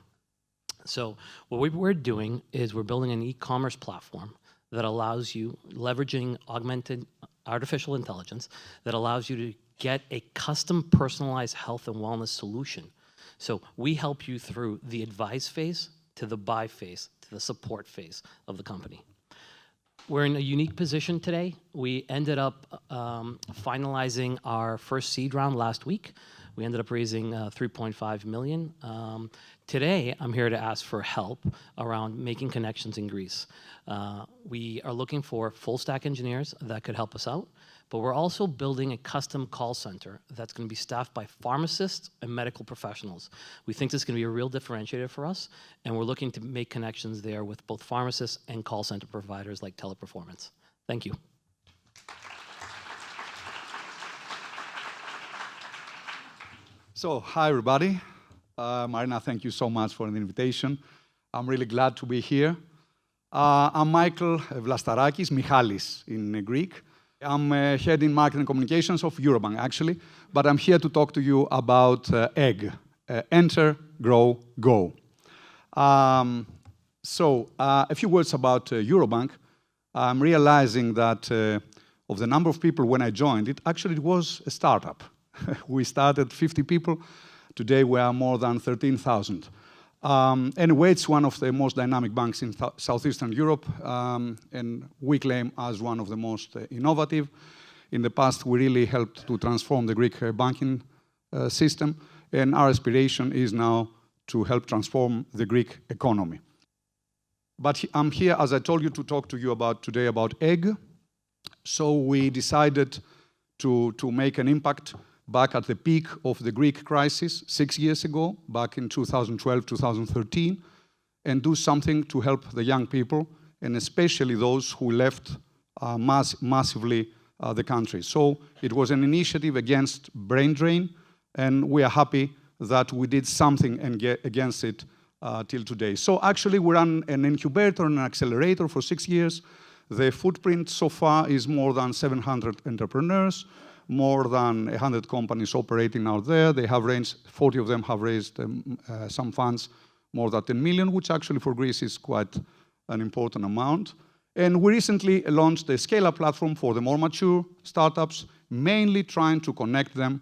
So what we're doing is we're building an e-commerce platform that allows you, leveraging augmented artificial intelligence, that allows you to get a custom personalized health and wellness solution. So we help you through the advice phase to the buy phase to the support phase of the company. We're in a unique position today. We ended up finalizing our first seed round last week. We ended up raising 3.5 million. Today, I'm here to ask for help around making connections in Greece. We are looking for full stack engineers that could help us out, but we're also building a custom call center that's going to be staffed by pharmacists and medical professionals. We think this is going to be a real differentiator for us, and we're looking to make connections there with both pharmacists and call center providers like Teleperformance. Thank you.
So, hi everybody. Marina, thank you so much for the invitation. I'm really glad to be here. I'm Michail Bletsas, Michalis in Greek. I'm head in marketing communications of Eurobank, actually, but I'm here to talk to you about EGG, Enter, Grow, Go. So, a few words about Eurobank. I'm realizing that of the number of people when I joined, it was a startup. We started 50 people. Today we are more than 13,000. Anyway, it's one of the most dynamic banks in Southeastern Europe, and we claim as one of the most innovative. In the past, we really helped to transform the Greek banking system, and our aspiration is now to help transform the Greek economy. But I'm here, as I told you, to talk to you today about egg. So we decided to make an impact back at the peak of the Greek crisis 6 years ago, back in 2012, 2013, and do something to help the young people, and especially those who left massively the country. So it was an initiative against brain drain, and we are happy that we did something against it till today. So actually we run an incubator and an accelerator for 6 years. The footprint so far is more than 700 entrepreneurs, more than 100 companies operating out there. They have raised, 40 of them have raised some funds, more than 10 million, which actually for Greece is quite an important amount. And we recently launched a scale-up platform for the more mature startups, mainly trying to connect them,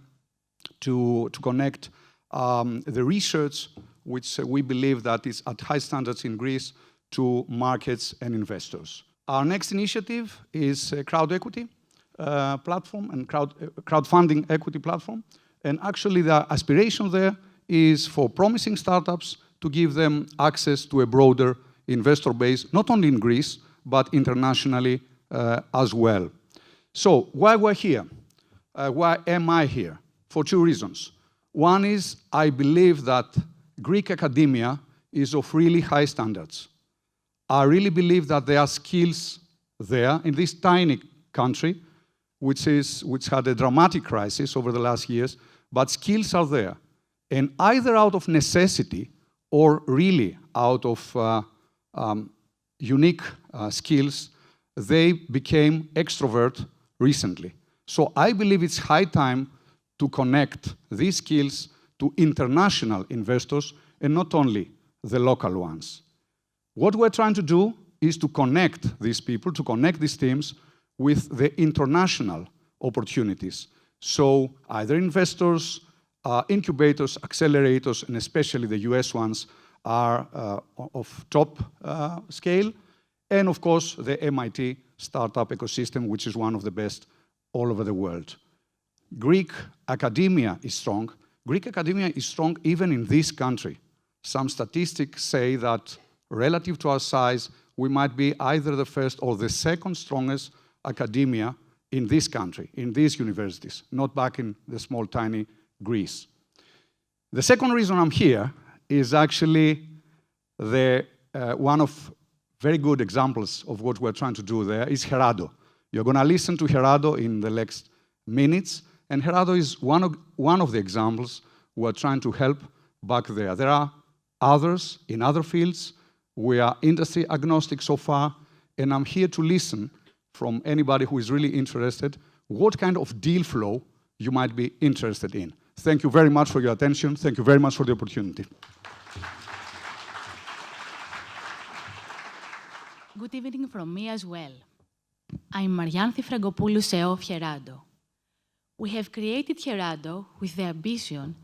to connect the research, which we believe that is at high standards in Greece, to markets and investors. Our next initiative is a crowd equity platform and crowdfunding equity platform. And actually the aspiration there is for promising startups to give them access to a broader investor base, not only in Greece, but internationally as well. So why we're here? Why am I here? For 2 reasons. One is I believe that Greek academia is of really high standards. I really believe that there are skills there in this tiny country, which had a dramatic crisis over the last years, but skills are there. And either out of necessity or really out of unique skills, they became extrovert recently. So I believe it's high time to connect these skills to international investors and not only the local ones. What we're trying to do is to connect these people, to connect these teams with the international opportunities. So either investors, incubators, accelerators, and especially the US ones are of top scale. And of course, the MIT startup ecosystem, which is one of the best all over the world. Greek academia is strong. Greek academia is strong even in this country. Some statistics say that relative to our size, we might be either the first or the second strongest academia in this country, in these universities, not back in the small, tiny Greece. The second reason I'm here is actually one of very good examples of what we're trying to do there is Herado. You're going to listen to Herado in the next minutes, and Herado is one of the examples we're trying to help back there. There are others in other fields. We are industry agnostic so far, and I'm here to listen from anybody who is really interested what kind of deal flow you might be interested in. Thank you very much for your attention. Thank you very much for the opportunity.
Good evening from me as well. I'm Marianthi Frangopoulou, CEO of Herado. We have created Herado with the ambition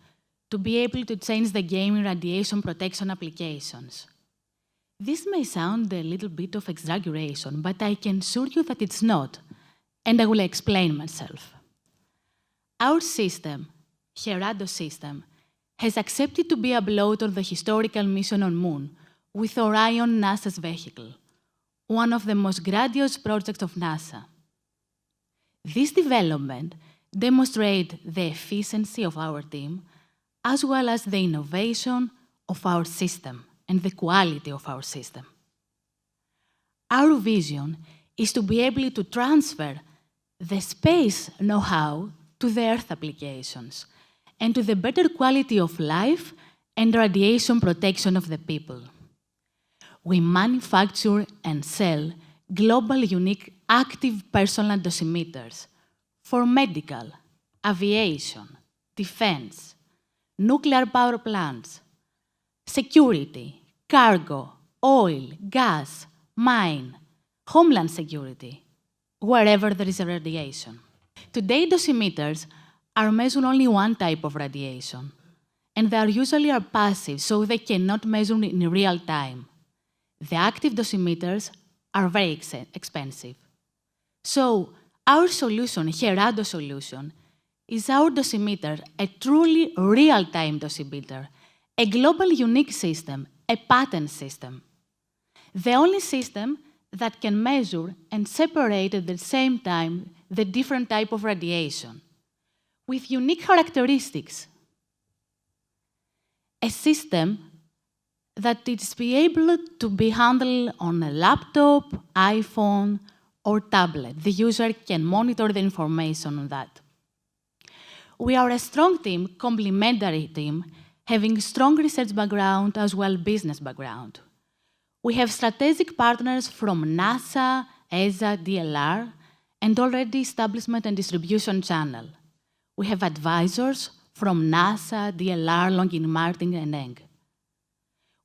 to be able to change the game in radiation protection applications. This may sound a little bit of exaggeration, but I can assure you that it's not, and I will explain myself. Our system, Herado system, has accepted to be uploaded on the historical mission on Moon with Orion, NASA's vehicle, one of the most grandiose projects of NASA. This development demonstrates the efficiency of our team, as well as the innovation of our system and the quality of our system. Our vision is to be able to transfer the space know-how to the Earth applications and to the better quality of life and radiation protection of the people. We manufacture and sell global unique active personal dosimeters for medical, aviation, defense, nuclear power plants, security, cargo, oil, gas, mine, homeland security. wherever there is a radiation. Today, dosimeters are measuring only one type of radiation, and they usually are passive, so they cannot measure in real time. The active dosimeters are very expensive. So our solution, Gerardo solution, is our dosimeter, a truly real-time dosimeter, a global unique system, a patent system. The only system that can measure and separate at the same time the different type of radiation, with unique characteristics. A system that is be able to be handled on a laptop, iPhone, or tablet. The user can monitor the information on that. We are a strong team, complementary team, having strong research background as well business background. We have strategic partners from NASA, ESA, DLR, and already establishment and distribution channel. We have advisors from NASA, DLR, Lockheed Martin, and Eng.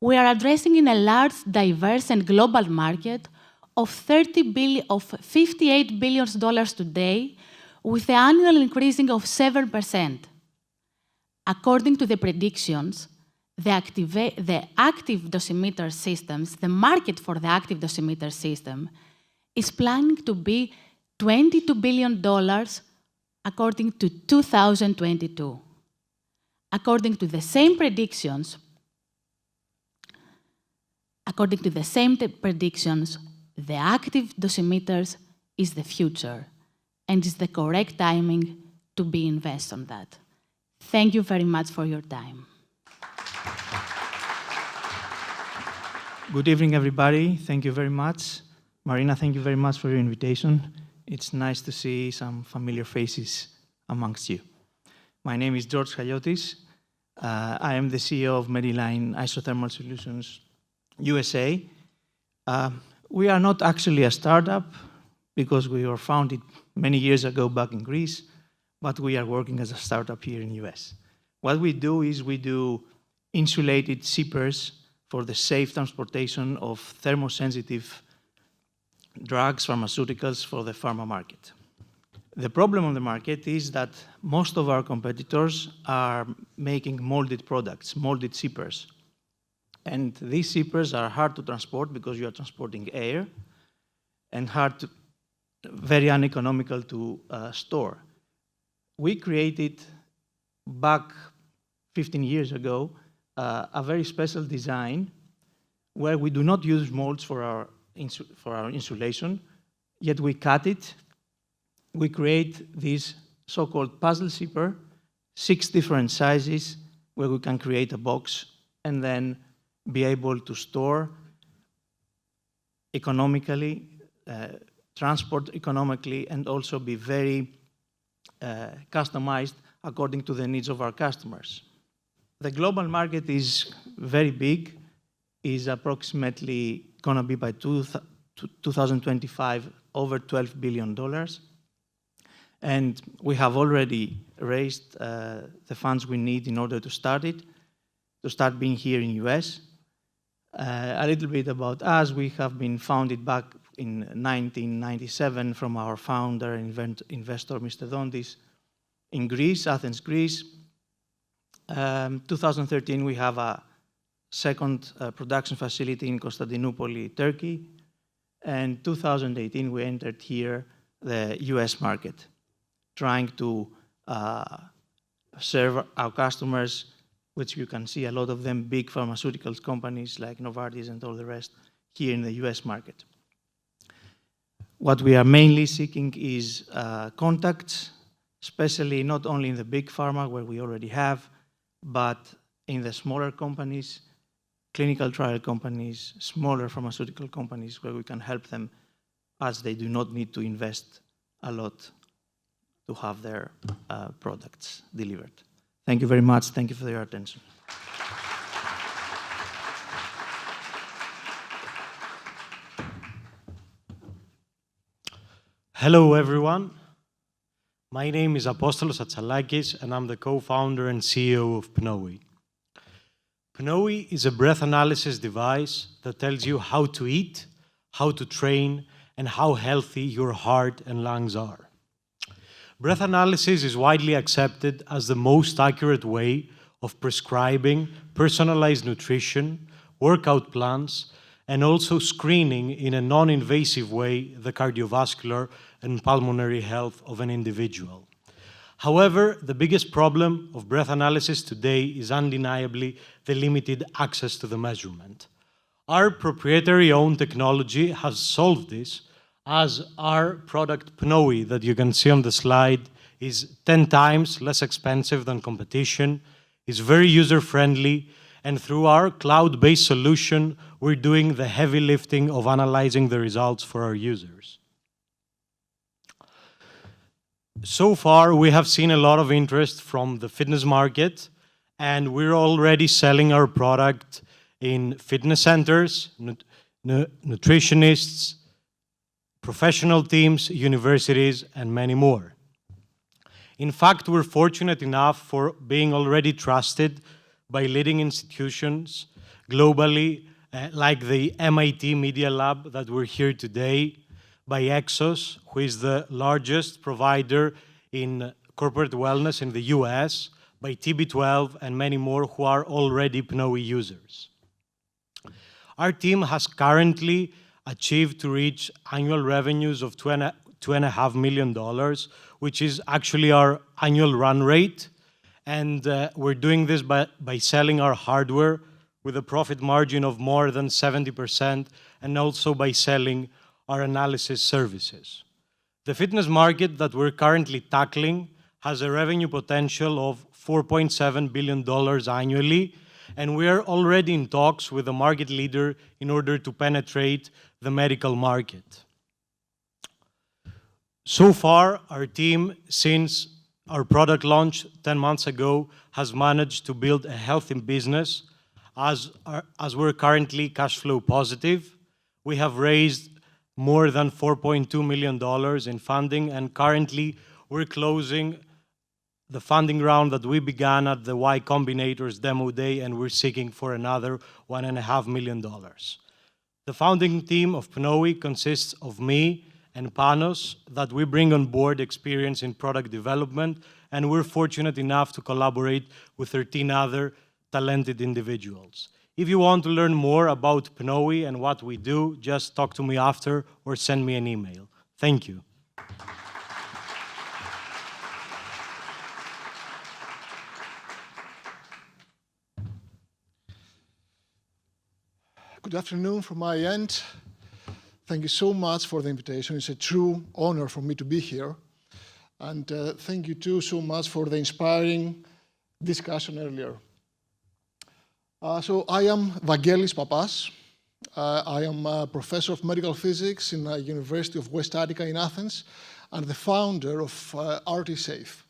We are addressing in a large, diverse, and global market of $58 billion today, with the annual increasing of 7%. According to the predictions, the active dosimeter systems, the market for the active dosimeter system, is planning to be $22 billion according to 2022. According to the same predictions, the active dosimeters is the future and is the correct timing to be invested on that. Thank you very much for your time.
Good evening, everybody. Thank you very much. Marina, thank you very much for your invitation. It's nice to see some familiar faces amongst you. My name is George Haliotis. I am the CEO of Mediline Isothermal Solutions USA. We are not actually a startup because we were founded many years ago back in Greece, but we are working as a startup here in the US. What we do is we do insulated zippers for the safe transportation of thermosensitive drugs, pharmaceuticals for the pharma market. The problem on the market is that most of our competitors are making molded products, molded zippers. And these zippers are hard to transport because you are transporting air and very uneconomical to store. We created back 15 years ago a very special design where we do not use molds for our insulation, yet we cut it. We create this so-called puzzle zipper, 6 different sizes where we can create a box and then be able to store economically, transport economically, and also be very customized according to the needs of our customers. The global market is very big, is approximately going to be by 2025 over $12 billion. And we have already raised the funds we need in order to start it, to start being here in the US. A little bit about us. We have been founded back in 1997 from our founder and investor, Mr. Dondis, in Greece, Athens, Greece. 2013, we have a second production facility in Constantinople, Turkey. And 2018, we entered here the US market, trying to serve our customers, which you can see a lot of them, big pharmaceuticals companies like Novartis and all the rest here in the US market. What we are mainly seeking is contacts, especially not only in the big pharma where we already have, but in the smaller companies, clinical trial companies, smaller pharmaceutical companies where we can help them as they do not need to invest a lot to have their products delivered. Thank you very much. Thank you for your attention.
Hello, everyone. My name is Apostolos Atsalakis, and I'm the co-founder and CEO of Pnoe. Pnoe is a breath analysis device that tells you how to eat, how to train, and how healthy your heart and lungs are. Breath analysis is widely accepted as the most accurate way of prescribing personalized nutrition, workout plans, and also screening in a non-invasive way the cardiovascular and pulmonary health of an individual. However, the biggest problem of breath analysis today is undeniably the limited access to the measurement. Our proprietary-owned technology has solved this, as our product PNOE that you can see on the slide is 10 times less expensive than competition, is very user-friendly, and through our cloud-based solution, we're doing the heavy lifting of analyzing the results for our users. So far, we have seen a lot of interest from the fitness market, and we're already selling our product in fitness centers, nutritionists, professional teams, universities, and many more. In fact, we're fortunate enough for being already trusted by leading institutions globally, like the MIT Media Lab that we're here today, by Exos, who is the largest provider in corporate wellness in the US, by TB12, and many more who are already PNOE users. Our team has currently achieved to reach annual revenues of $2.5 million, which is actually our annual run rate. And we're doing this by selling our hardware with a profit margin of more than 70%, and also by selling our analysis services. The fitness market that we're currently tackling has a revenue potential of $4.7 billion annually, and we are already in talks with the market leader in order to penetrate the medical market. So far, our team, since our product launch 10 months ago, has managed to build a healthy business as we're currently cash flow positive. We have raised more than $4.2 million in funding, and currently we're closing the funding round that we began at the Y Combinator's demo day, and we're seeking for another $1.5 million. The founding team of PNOE consists of me and Panos, that we bring on board experience in product development, and we're fortunate enough to collaborate with 13 other talented individuals. If you want to learn more about PNOE and what we do, just talk to me after or send me an email. Thank you.
Good afternoon from my end. Thank you so much for the invitation. It's a true honor for me to be here. And thank you too so much for the inspiring discussion earlier. So I am Vangelis Papas. I am a professor of medical physics in the University of West Attica in Athens and the founder of RTSafe.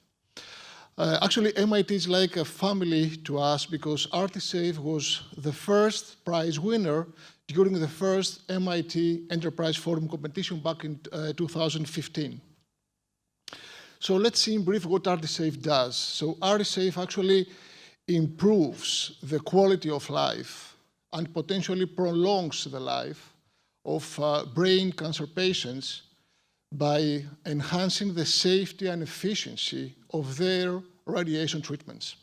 Actually, MIT is like a family to us because RTSafe was the first prize winner during the first MIT Enterprise Forum competition back in 2015. So let's see in brief what RTSafe does. So RTSafe actually improves the quality of life and potentially prolongs the life of brain cancer patients by enhancing the safety and efficiency of their radiation treatments.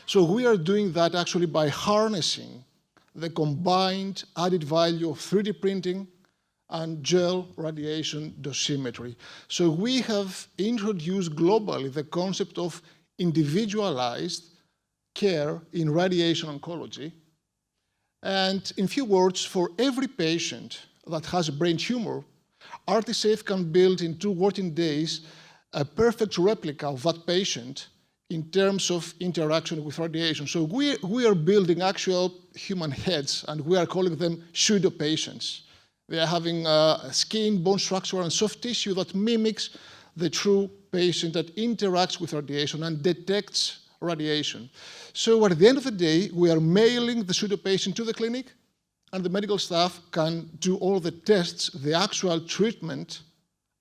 So we are doing that actually by harnessing the combined added value of 3D printing and gel radiation dosimetry. So we have introduced globally the concept of individualized care in radiation oncology. And in few words, for every patient that has a brain tumor, RTSafe can build in 2 working days a perfect replica of that patient in terms of interaction with radiation. So we are building actual human heads, and we are calling them pseudo-patients. They are having skin, bone structure, and soft tissue that mimics the true patient that interacts with radiation and detects radiation. So at the end of the day, we are mailing the pseudo-patient to the clinic, and the medical staff can do all the tests, the actual treatment,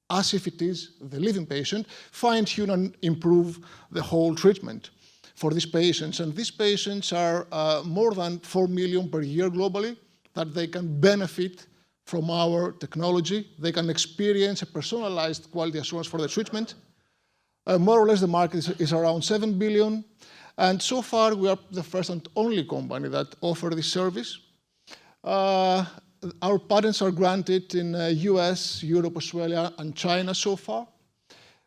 as if it is the living patient, fine-tune and improve the whole treatment for these patients. And these patients are more than 4 million per year globally that they can benefit from our technology. They can experience a personalized quality assurance for the treatment. More or less, the market is around 7 billion. And so far, we are the first and only company that offer this service. Our patents are granted in US, Europe, Australia, and China so far.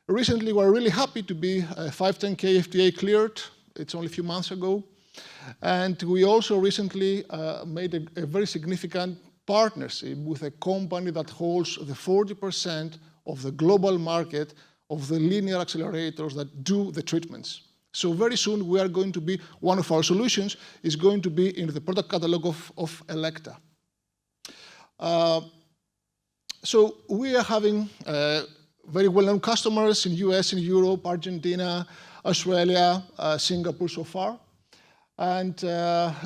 Recently, we're really happy to be 510K FDA cleared. It's only a few months ago. And we also recently made a very significant partnership with a company that holds the 40% of the global market of the linear accelerators that do the treatments. So very soon, we are going to be, one of our solutions is going to be in the product catalog of Elekta. So we are having very well-known customers in US, in Europe, Argentina, Australia, Singapore so far. And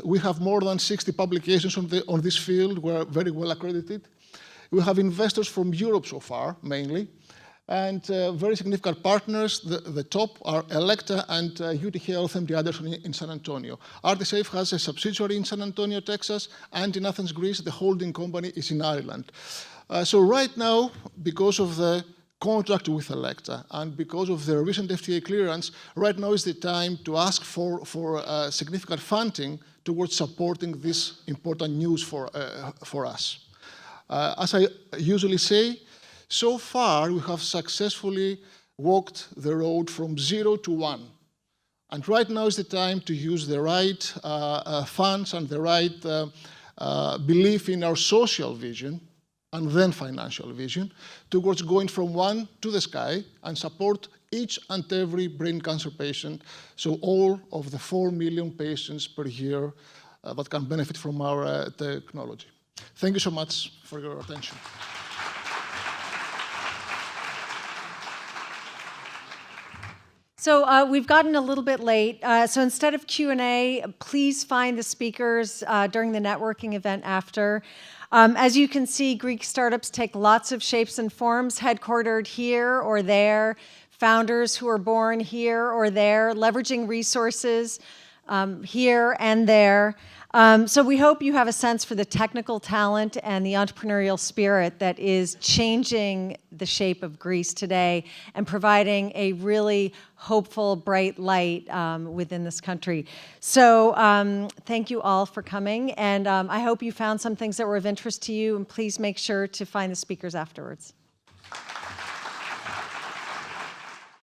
we have more than 60 publications on this field. We're very well accredited. We have investors from Europe so far, mainly. And very significant partners, the top are Elekta and UT Health, MD Anderson in San Antonio. ArtiSafe has a subsidiary in San Antonio, Texas, and in Athens, Greece, the holding company is in Ireland. So right now, because of the contract with Elekta and because of their recent FDA clearance, right now is the time to ask for significant funding towards supporting this important news for us. As I usually say, so far, we have successfully walked the road from 0 to 1. And right now is the time to use the right funds and the right belief in our social vision and then financial vision towards going from 1 to the sky and support each and every brain cancer patient, so all of the 4 million patients per year that can benefit from our technology. Thank you so much for your attention.
So we've gotten a little bit late. So instead of Q&A, please find the speakers during the networking event after. As you can see, Greek startups take lots of shapes and forms, headquartered here or there, founders who are born here or there, leveraging resources here and there. So we hope you have a sense for the technical talent and the entrepreneurial spirit that is changing the shape of Greece today and providing a really hopeful, bright light within this country. So thank you all for coming, and I hope you found some things that were of interest to you, and please make sure to find the speakers afterwards.